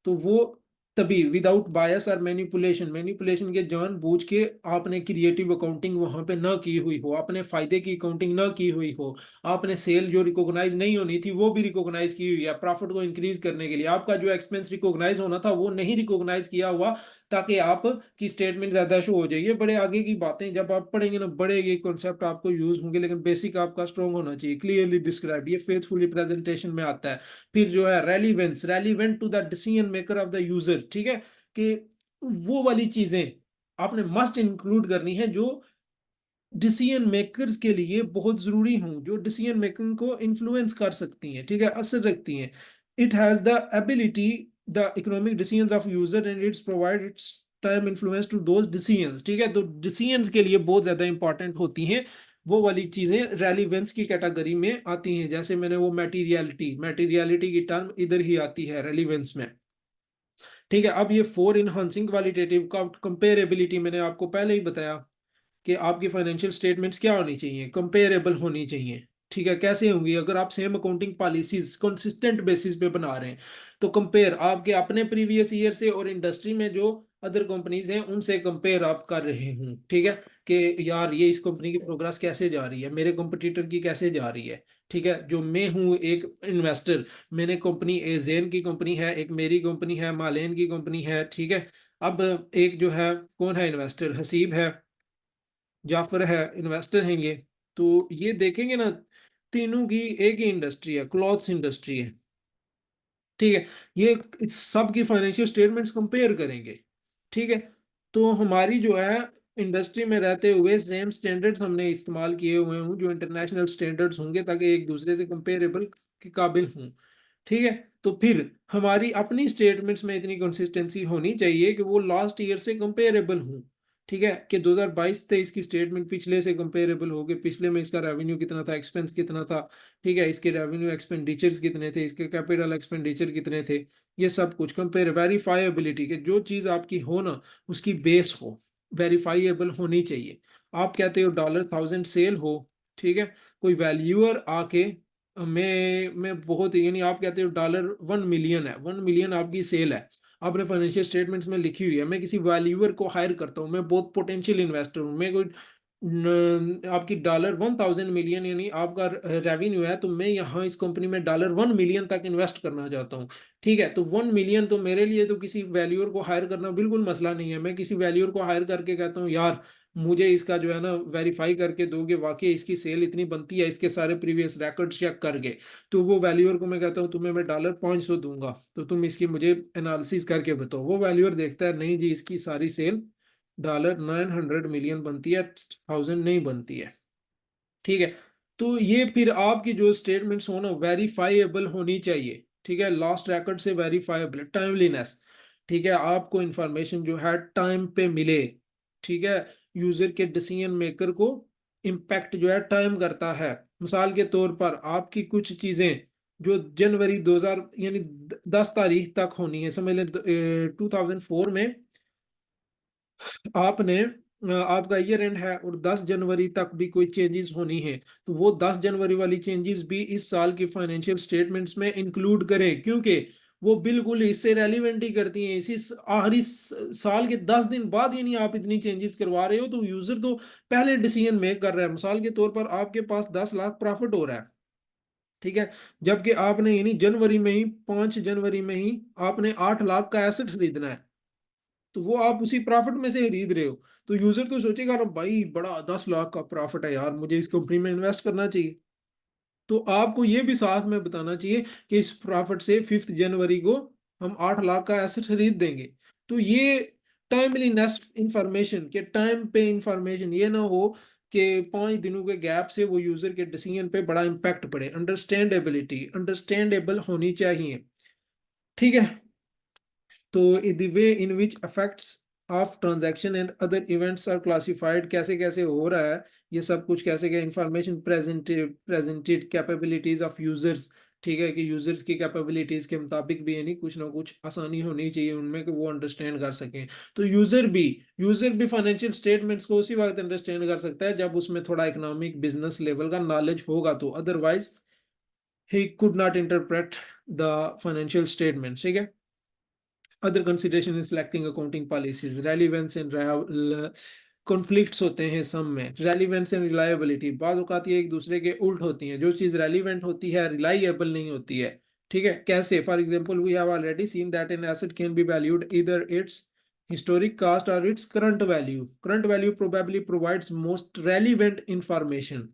तो वो तभी विदाउट बायस और मैनिपुलेशन, मैनिपुलेशन के जानबूझ के आपने क्रिएटिव अकाउंटिंग वहां पे ना की हुई हो, आपने फायदे की अकाउंटिंग ना की हुई हो, आपने सेल जो रिकॉग्नाइज नहीं होनी थी वो भी रिकॉग्नाइज की हुई है, प्रॉफिट को इंक्रीज करने के लिए आपका जो एक्सपेंस रिकॉग्नाइज होना था वो नहीं रिकॉग्नाइज किया हुआ, ताकि आप की स्टेटमेंट ज्यादा शो हो जाएगी। बड़े आगे की बातें जब आप पढ़ेंगे ना, बड़े ये कॉन्सेप्ट आपको यूज होंगे, लेकिन बेसिक आपका स्ट्रॉन्ग होना चाहिए, क्लियरली डिस्क्राइब, ये फेथफुल रिप्रेजेंटेशन में आता है। फिर जो है relevance, relevant to the decision maker of the user, ठीक है। कि वो वाली चीजें आपने मस्ट इंक्लूड करनी है जो डिसीजन मेकर्स के लिए बहुत जरूरी हूं, जो डिसीजन मेकिंग को इन्फ्लुएंस कर सकती हैं, ठीक है, असर रखती हैं। It has the ability the economic decisions of user and its provide its time influence to those decisions, ठीक है। तो डिसीजंस के लिए बहुत ज्यादा इंपॉर्टेंट होती हैं वो वाली चीजें, रेलिवेंस की कैटेगरी में आती हैं। जैसे मैंने वो मटेरियलिटी, मटेरियलिटी की टर्म इधर ही आती है रेलिवेंस में, ठीक है। अब ये 4 इनहांसिंग क्वालिटेटिव का कंपेरेबिलिटी मैंने आपको पहले ही बताया कि आपकी फाइनेंशियल स्टेटमेंट्स क्या होनी चाहिए, कंपेरेबल होनी चाहिए, ठीक है। कैसे होंगी, अगर आप same accounting policies consistent basis पे बना रहे हैं, तो कंपेयर आपके अपने प्रीवियस ईयर से और इंडस्ट्री में जो अदर कंपनीज हैं उनसे कंपेयर आप कर रहे हूँ, ठीक है। कि यार ये इस कंपनी की प्रोग्रेस कैसे जा रही है, मेरे कंपटीटर की कैसे जा रही है, ठीक है। जो मैं हूँ एक इन्वेस्टर, मैंने कंपनी ए जैन की कंपनी है, एक मेरी कंपनी है, मालेन की कंपनी है, ठीक है। अब एक जो है कौन है इन्वेस्टर, हसीब है, जाफर है, इन्वेस्टर हैं ये। तो ये देखेंगे ना, तीनों की एक ही इंडस्ट्री है, क्लॉथ्स इंडस्ट्री है, ठीक है। ये सब की फाइनेंशियल स्टेटमेंट्स कंपेयर करेंगे, ठीक है। तो हमारी जो है इंडस्ट्री में रहते हुए सेम स्टैंडर्ड्स हमने इस्तेमाल किए हुए हों, जो इंटरनेशनल स्टैंडर्ड्स होंगे, ताकि एक दूसरे से कंपेरेबल के काबिल हों, ठीक है। तो फिर हमारी अपनी स्टेटमेंट्स में इतनी कंसिस्टेंसी होनी चाहिए कि वो लास्ट ईयर से कंपेरेबल हों, ठीक है, कि 2022-23 की स्टेटमेंट पिछले से कंपेरेबल होगी, पिछले में इसका रेवेन्यू कितना था, एक्सपेंस कितना था, ठीक है, इसके रेवेन्यू एक्सपेंडिचर्स कितने थे, इसके कैपिटल एक्सपेंडिचर कितने थे, ये सब कुछ कंपेयर, वेरीफाइएबिलिटी कि जो चीज़ आपकी हो ना उसकी बेस हो, वेरीफाइएबल होनी चाहिए। आप कहते हो $1000 सेल हो, ठीक है, कोई वैल्यूअर आके मैं बहुत, यानी आप कहते हो $1 मिलियन है, 1 मिलियन आपकी सेल है, आपने फाइनेंशियल स्टेटमेंट्स में लिखी हुई है, मैं किसी वैल्यूअर को हायर करता हूँ, मैं बहुत पोटेंशियल इन्वेस्टर हूँ, मैं कोई आपकी $1000 मिलियन यानी आपका रेवेन्यू है, तो मैं यहाँ इस कंपनी में $1 मिलियन तक इन्वेस्ट करना चाहता हूँ, ठीक है, तो 1 मिलियन तो मेरे लिए तो किसी वैल्यूअर को हायर करना बिल्कुल मसला नहीं है, मैं किसी वैल्यूअर को हायर करके कहता हूँ यार मुझे इसका जो है ना वेरीफाई करके दोगे, वाकई इसकी सेल इतनी बनती है, इसके सारे प्रीवियस रिकॉर्ड चेक करके, तो वो वैल्यूअर को मैं कहता हूँ तुम्हें मैं $500 दूंगा, तो तुम इसकी मुझे एनालिसिस करके बताओ, वो वैल्यूअर देखता है नहीं जी इसकी सारी सेल $900 मिलियन बनती है, 1000 नहीं बनती है, ठीक है, तो ये फिर आपकी जो स्टेटमेंट्स हो ना वेरीफाइएबल होनी चाहिए, ठीक है, लास्ट रिकॉर्ड से वेरीफाइएबल, टाइमलीनेस, ठीक है, आपको इंफॉर्मेशन जो है टाइम पे मिले, ठीक है, यूजर के डिसीजन मेकर को इम्पैक्ट जो है टाइम करता है, मिसाल के तौर पर आपकी कुछ चीजें जो जनवरी 2000 यानी 10 तारीख तक होनी है, समझ लें 2004 में आपने आपका ईयर एंड है और 10 जनवरी तक भी कोई चेंजेस होनी है, तो वो 10 जनवरी वाली चेंजेस भी इस साल की फाइनेंशियल स्टेटमेंट्स में इंक्लूड करें, क्योंकि वो बिल्कुल इससे रेलिवेंट ही करती हैं, इसी आखिरी साल के 10 दिन बाद यानी आप इतनी चेंजेस करवा रहे हो, तो यूजर तो पहले डिसीजन मेक कर रहा है, मिसाल के तौर पर आपके पास 10 लाख प्रॉफिट हो रहा है, ठीक है, जबकि आपने यानी जनवरी में ही 5 जनवरी में ही आपने 8 लाख का एसेट खरीदना है, तो वो आप उसी प्रॉफिट में से खरीद रहे हो, तो यूजर तो सोचेगा ना भाई बड़ा 10 लाख का प्रॉफिट है यार, मुझे इस कंपनी में इन्वेस्ट करना चाहिए, तो आपको ये भी साथ में बताना चाहिए कि इस प्रॉफिट से 5 जनवरी को हम 8 लाख का एसेट खरीद देंगे, तो ये टाइमलीनेस इंफॉर्मेशन के टाइम पे इंफॉर्मेशन ये ना हो कि 5 दिनों के गैप से वो यूजर के डिसीजन पे बड़ा इम्पैक्ट पड़े, अंडरस्टैंडेबिलिटी अंडरस्टैंडेबल होनी चाहिए, ठीक है, तो the way in which effects of transaction and other events are classified, कैसे कैसे हो रहा है ये सब कुछ, कैसे क्या information presented capabilities of users, ठीक है, कि यूजर्स की कैपेबिलिटीज के मुताबिक भी यानी कुछ ना कुछ आसानी होनी चाहिए उनमें कि वो अंडरस्टैंड कर सकें, तो यूजर भी फाइनेंशियल स्टेटमेंट्स को उसी वक्त अंडरस्टैंड कर सकता है जब उसमें थोड़ा इकोनॉमिक बिजनेस लेवल का नॉलेज होगा, तो otherwise he could not interpret the financial statement, ठीक है। Other consideration in selecting accounting policies, relevance and conflicts होते हैं सब में, रेलिवेंस एंड रिलायबिलिटी बाद औकात ये एक दूसरे के उल्ट होती हैं, जो चीज़ रेलिवेंट होती है रिलायबल नहीं होती है, ठीक है, कैसे, for example we have already seen that an asset can be valued either it's historic cost or its current value probably provides most relevant information,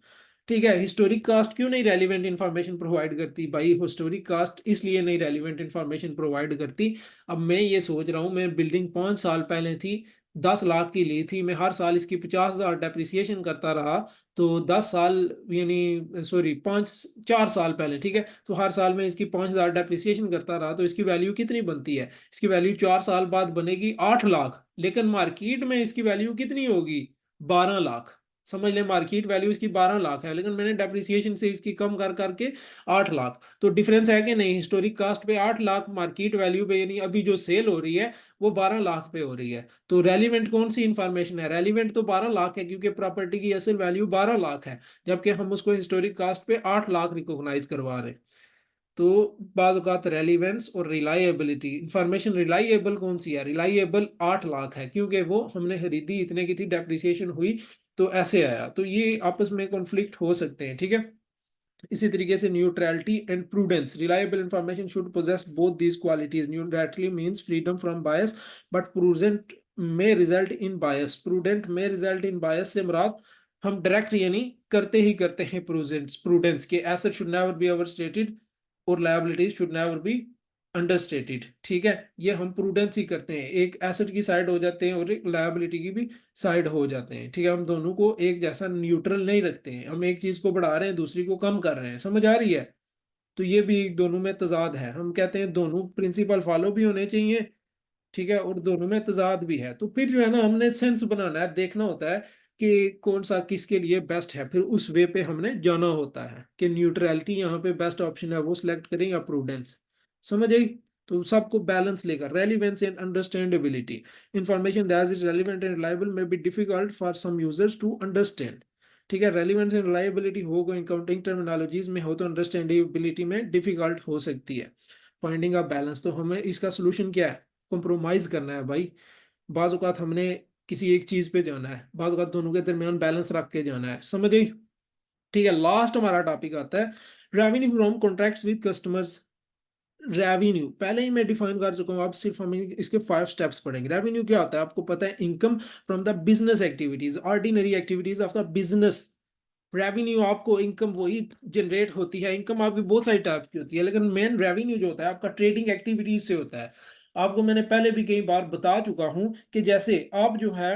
ठीक है, हिस्टोरिक कास्ट क्यों नहीं रेलिवेंट इंफॉर्मेशन प्रोवाइड करती भाई, हिस्टोरिक कास्ट इसलिए नहीं relevant information provide करती, अब मैं ये सोच रहा हूँ मैं बिल्डिंग 5 साल पहले थी 10 लाख की ली थी, मैं हर साल इसकी 50,000 डेप्रिसिएशन करता रहा, तो 10 साल यानी सॉरी 4 साल पहले, ठीक है, तो हर साल में इसकी 5,000 डेप्रिसिएशन करता रहा, तो इसकी वैल्यू कितनी बनती है, इसकी वैल्यू 4 साल बाद बनेगी 8 लाख, लेकिन मार्केट में इसकी वैल्यू कितनी होगी 12 लाख, समझ लें मार्केट वैल्यू इसकी 12 लाख है, लेकिन मैंने डेप्रिसिएशन से इसकी कम कर करके 8 लाख, तो डिफरेंस है कि नहीं, हिस्टोरिक कास्ट पे 8 लाख, मार्केट वैल्यू पे यानी अभी जो सेल हो रही है वो 12 लाख पे हो रही है, तो रेलिवेंट कौन सी इंफॉर्मेशन है, रेलिवेंट तो 12 लाख है क्योंकि प्रॉपर्टी की असल वैल्यू 12 लाख है, जबकि हम उसको हिस्टोरिक कास्ट पे 8 लाख रिकॉग्नाइज करवा रहे हैं, तो बाज़ औक़ात रेलिवेंस और रिलायबिलिटी, इंफॉर्मेशन रिलायबल कौन सी है, रिलायबल 8 लाख है क्योंकि वो हमने खरीदी इतने की थी, डेप्रिसिएशन हुई तो ऐसे आया, तो ये आपस में कॉन्फ्लिक्ट हो सकते हैं, ठीक है, इसी तरीके से neutrality and prudence, reliable information should possess both these qualities, neutrality means freedom from bias but prudent may result in bias, prudent may result in bias से मुराद हम डायरेक्ट यानी करते ही करते हैं प्रूडेंस, प्रूडेंस के asset should never be over stated और liabilities should never be understated, ठीक है, ये हम प्रूडेंस ही करते हैं, एक एसेट की साइड हो जाते हैं और एक लायबिलिटी की भी साइड हो जाते हैं, ठीक है, हम दोनों को एक जैसा न्यूट्रल नहीं रखते हैं, हम एक चीज को बढ़ा रहे हैं दूसरी को कम कर रहे हैं, समझ आ रही है, तो ये भी दोनों में तजाद है, हम कहते हैं दोनों प्रिंसिपल फॉलो भी होने चाहिए, ठीक है, और दोनों में तजाद भी है। तो फिर जो है ना, हमने सेंस बनाना है, देखना होता है कि कौन सा किसके लिए बेस्ट है, फिर उस वे पे हमने जाना होता है कि न्यूट्रलिटी यहाँ पे बेस्ट ऑप्शन है वो सिलेक्ट करें या प्रूडेंस। समझ आई? तो सबको बैलेंस लेकर relevance and understandability, information that is relevant and reliable may be difficult for some users to understand. ठीक है, रेलिवेंस एंड रिलायबिलिटी हो गई काउंटिंग टर्मिनोलॉजीज में हो तो अंडरस्टैंडेबिलिटी में डिफिकल्ट हो सकती है। फाइंडिंग अ बैलेंस, तो हमें इसका सोल्यूशन क्या है? कंप्रोमाइज करना है भाई। बाज़ औक़ात हमने किसी एक चीज पे जाना है, बाज़ औक़ात दोनों के दरमियान बैलेंस रख के जाना है। समझ आई? ठीक है, लास्ट हमारा टॉपिक आता है revenue from contracts with customers. Revenue पहले ही मैं डिफाइन कर चुका हूँ, अब सिर्फ हम इसके 5 स्टेप्स पढ़ेंगे। रेवेन्यू क्या होता है आपको पता है? Income from the business activities, ordinary activities of the business. Revenue आपको इनकम वही जनरेट होती है। इनकम आपकी बहुत सारी टाइप की होती है, लेकिन मेन रेवेन्यू जो होता है आपका ट्रेडिंग एक्टिविटीज से होता है। आपको मैंने पहले भी कई बार बता चुका हूं कि जैसे आप जो है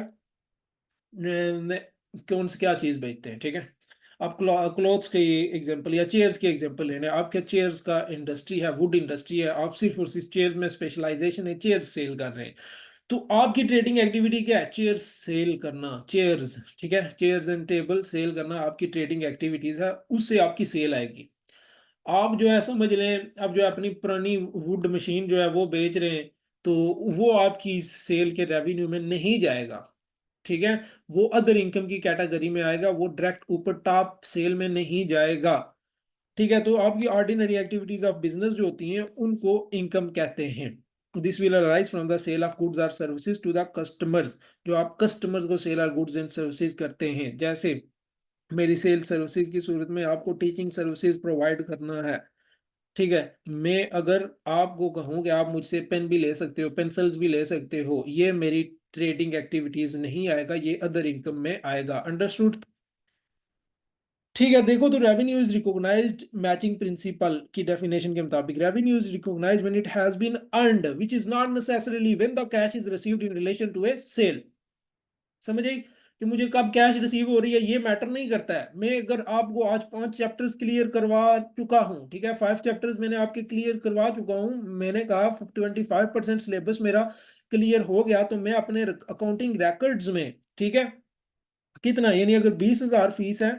कौन से क्या चीज बेचते हैं, ठीक है, आप क्लोथ्स के एग्जांपल या चेयर्स के एग्जांपल लेने, आपके चेयर्स का इंडस्ट्री है, वुड इंडस्ट्री है, आप सिर्फ और सिर्फ चेयर्स में स्पेशलाइजेशन है, चेयर्स सेल कर रहे हैं। तो आपकी ट्रेडिंग एक्टिविटी क्या है? चेयर्स सेल करना, चेयर्स, ठीक है, चेयर्स एंड टेबल सेल करना आपकी ट्रेडिंग एक्टिविटीज है, उससे आपकी सेल आएगी। आप जो है समझ लें, आप जो है अपनी पुरानी वुड मशीन जो है वो बेच रहे हैं, तो वो आपकी सेल के रेवेन्यू में नहीं जाएगा। ठीक है, वो अदर इनकम की कैटेगरी में आएगा, वो डायरेक्ट ऊपर टॉप सेल में नहीं जाएगा। ठीक है, तो आपकी ऑर्डिनरी एक्टिविटीज ऑफ बिजनेस जो होती हैं उनको इनकम कहते हैं। This will arise from the sale of goods और सर्विसेज टू द कस्टमर्स, जो आप कस्टमर्स को सेल और गुड्स एंड सर्विसेज करते हैं। जैसे मेरी सेल सर्विसेज की सूरत में आपको टीचिंग सर्विसेज प्रोवाइड करना है। ठीक है, मैं अगर आपको कहूं कि आप मुझसे पेन भी ले सकते हो, पेंसिल्स भी ले सकते हो, ये मेरी ट्रेडिंग एक्टिविटीज नहीं आएगा, ये अदर इनकम में आएगा। अंडरस्टूड? ठीक है, देखो तो revenue is recognised matching principle की डेफिनेशन के मुताबिक, revenue is recognised when it has been earned which is not necessarily when the cash is received in relation to a sale. समझ आई? कि मुझे कब कैश रिसीव हो रही है ये मैटर नहीं करता है। मैं अगर आपको आज 5 चैप्टर्स क्लियर करवा चुका हूँ, ठीक है, 5 चैप्टर्स मैंने आपके क्लियर करवा चुका हूँ, मैंने कहा 25% सिलेबस मेरा क्लियर हो गया, तो मैं अपने अकाउंटिंग रिकॉर्ड्स में, ठीक है, कितना, यानी अगर 20,000 फीस है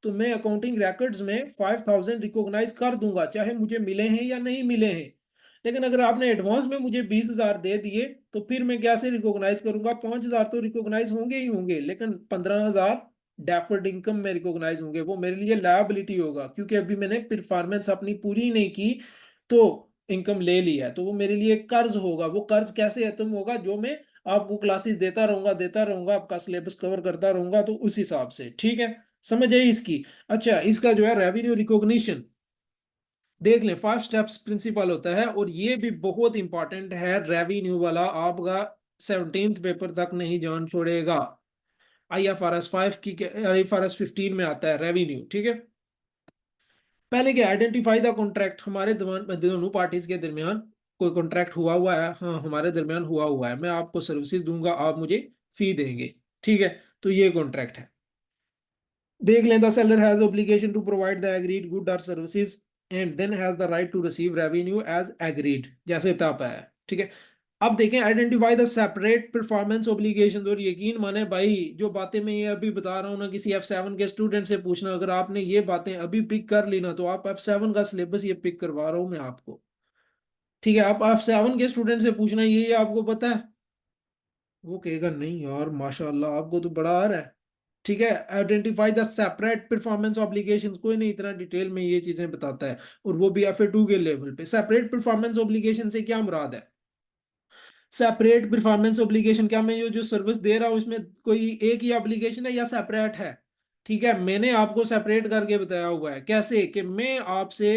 तो मैं अकाउंटिंग रिकॉर्ड्स में 5,000 रिकॉग्नाइज कर दूंगा, चाहे मुझे मिले हैं या नहीं मिले हैं। लेकिन अगर आपने एडवांस में मुझे 20,000 दे दिए तो फिर मैं कैसे रिकॉग्नाइज करूंगा? 5,000 तो रिकॉग्नाइज होंगे ही होंगे, लेकिन 15,000 डेफर्ड इनकम में रिकॉग्नाइज होंगे, वो मेरे लिए लायबिलिटी होगा, क्योंकि अभी मैंने परफॉर्मेंस अपनी पूरी नहीं की तो इनकम ले लिया है, तो वो मेरे लिए कर्ज होगा। वो कर्ज कैसे खत्म होगा? जो मैं आपको क्लासेस देता रहूंगा, आपका सिलेबस कवर करता रहूंगा, तो उस हिसाब से। ठीक है, समझ आई इसकी? अच्छा, इसका जो है रेवेन्यू रिकॉग्निशन देख लें, 5 स्टेप्स प्रिंसिपल होता है, और ये भी बहुत इंपॉर्टेंट है, रेवेन्यू वाला आपका 17th पेपर तक नहीं जान छोड़ेगा। IFRS 5 की, IFRS 15 में आता है रेवेन्यू। ठीक है, पहले क्या, आइडेंटिफाई द कॉन्ट्रैक्ट, हमारे दोनों पार्टीज के दरमियान कोई कॉन्ट्रैक्ट हुआ हुआ है, हाँ हमारे दरमियान हुआ हुआ है, मैं आपको सर्विसेज दूंगा, आप मुझे फी देंगे। ठीक है, तो ये कॉन्ट्रैक्ट है। देख लें, the seller has obligation to provide the agreed good और services and then has the right to receive revenue as agreed, जैसे तब है। ठीक है, अब देखें, identify the separate performance obligations, और यकीन माने भाई जो बातें मैं ये अभी बता रहा हूँ ना, किसी F7 के स्टूडेंट से पूछना, अगर आपने ये बातें अभी पिक कर ली ना, तो आप F7 का सिलेबस ये पिक करवा रहा हूँ मैं आपको। ठीक है, आप F7 के स्टूडेंट से पूछना ये आपको पता है, वो कहेगा नहीं यार माशाल्लाह आपको तो बड़ा आ रहा है। ठीक है, identify the separate performance obligations, कोई नहीं इतना डिटेल में ये चीजें बताता है, और वो भी FA2 के लेवल पे। सेपरेट परफॉर्मेंस ऑब्लिगेशन से क्या मुराद है? सेपरेट परफॉर्मेंस ऑब्लिगेशन, क्या मैं ये जो सर्विस दे रहा हूँ इसमें कोई एक ही ऑब्लिगेशन है या सेपरेट है? ठीक है, मैंने आपको सेपरेट करके बताया हुआ है। कैसे? कि मैं आपसे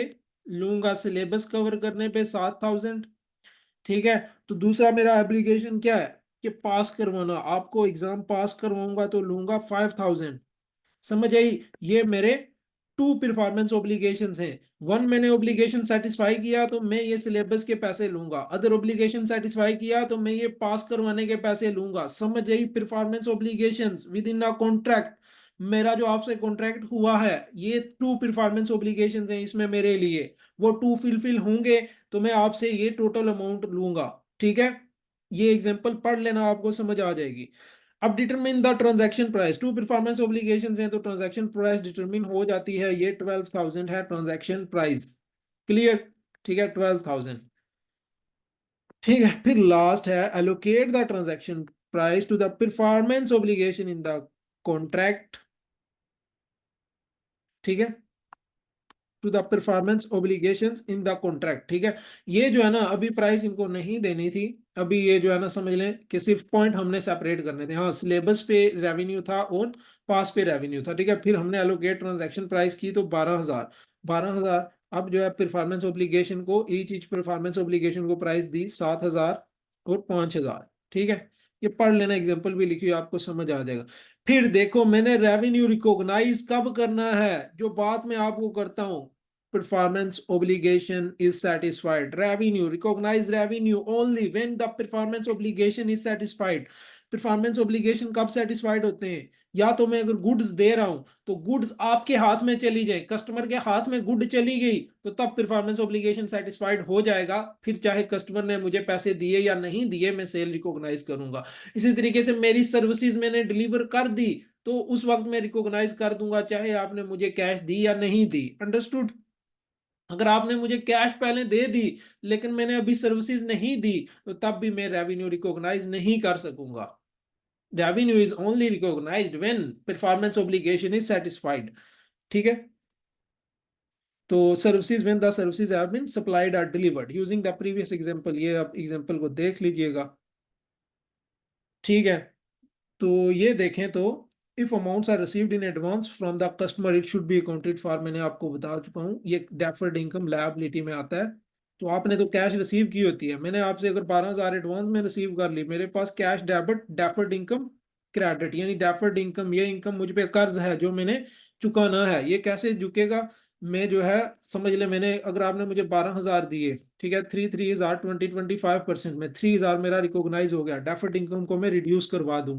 लूंगा सिलेबस कवर करने पे 7,000। ठीक है, तो दूसरा मेरा एप्लीकेशन क्या है कि पास करवाना, आपको एग्जाम पास करवाऊंगा तो लूंगा 5,000। समझ आई? ये मेरे 2 परफॉर्मेंस ओब्लिगेशंस हैं। वन, मैंने ओब्लिगेशन सेटिस्फाई किया तो मैं ये सिलेबस के पैसे लूंगा, अदर ओब्लिगेशन सेटिस्फाई किया तो मैं ये पास करवाने के पैसे लूंगा। समझ आई? Performance obligations within a contract, मेरा जो आपसे कॉन्ट्रैक्ट हुआ है ये 2 परफॉर्मेंस ओब्लिगेशंस हैं, इसमें मेरे लिए वो 2 फुलफिल होंगे तो मैं आपसे ये टोटल अमाउंट लूंगा। ठीक है, ये एग्जांपल पढ़ लेना, आपको समझ आ जाएगी। अब determine the transaction price, two performance obligations हैं तो ट्रांजैक्शन प्राइस डिटरमिन हो जाती है, ये 12,000 है ट्रांजैक्शन प्राइस। क्लियर? ठीक है, 12,000। ठीक है, फिर लास्ट है allocate the transaction price to the performance obligation in the contract. ठीक है, to the performance obligations in the contract. ठीक है, ये जो है ना अभी प्राइस इनको नहीं देनी थी, अभी ये जो है ना समझ लें कि सिर्फ पॉइंट हमने सेपरेट करने थे। हाँ, सिलेबस पे रेवेन्यू था और पास पे रेवेन्यू था। ठीक है, फिर हमने एलोकेट ट्रांजैक्शन प्राइस की तो 12,000, 12,000। अब जो है परफॉर्मेंस ऑब्लिगेशन को, ईच परफॉर्मेंस ऑब्लिगेशन को प्राइस दी 7,000 और 5,000। ठीक है, ये पढ़ लेना, एग्जाम्पल भी लिखी हुई, आपको समझ आ जाएगा। फिर देखो मैंने रेवेन्यू रिकॉग्नाइज कब करना है, जो बात मैं आपको करता हूं, performance obligation is satisfied, revenue recognize revenue only when the performance obligation is satisfied। Performance obligation कब सेटिस्फाइड होते हैं, या तो मैं अगर गुड्स दे रहा हूं तो गुड्स आपके हाथ में चली जाए, कस्टमर के हाथ में गुड चली गई तो तब परफॉर्मेंस ऑब्लिगेशन सेटिस्फाइड हो जाएगा, फिर चाहे कस्टमर ने मुझे पैसे दिए या नहीं दिए मैं सेल रिकॉग्नाइज करूंगा। इसी तरीके से मेरी सर्विसेज मैंने डिलीवर कर दी तो उस वक्त मैं रिकॉग्नाइज कर दूंगा चाहे आपने मुझे कैश दी या नहीं दी। अंडरस्टूड? अगर आपने मुझे कैश पहले दे दी लेकिन मैंने अभी सर्विसेज नहीं दी तो तब भी मैं रेवेन्यू रिकॉग्नाइज नहीं कर सकूंगा। Revenue is only recognised when performance obligation is satisfied. ठीक है, तो services when the services have been supplied or delivered using the previous example, ये आप एग्जांपल को देख लीजिएगा। ठीक है, तो ये देखें तो if amounts are received in advance from the customer it should be accounted for, मैंने आपको बता चुका हूँ, ये डेफर्ड इनकम लायबिलिटी में आता है। तो आपने तो कैश रिसीव की होती है, मैंने आपसे अगर 12,000 एडवांस में रिसीव कर ली, मेरे पास cash debit, deferred income credit, यानी डेफर्ड इनकम, ये इनकम मुझ पे कर्ज है जो मैंने चुकाना है। ये कैसे झुकेगा, मैं जो है समझ ले, मैंने अगर आपने मुझे 12,000 दिए, ठीक है, 3 3 हजार 20 25% में 3,000 मेरा रिकॉग्नाइज हो गया, डेफर्ड इनकम को मैं रिड्यूस करवा दूंगा।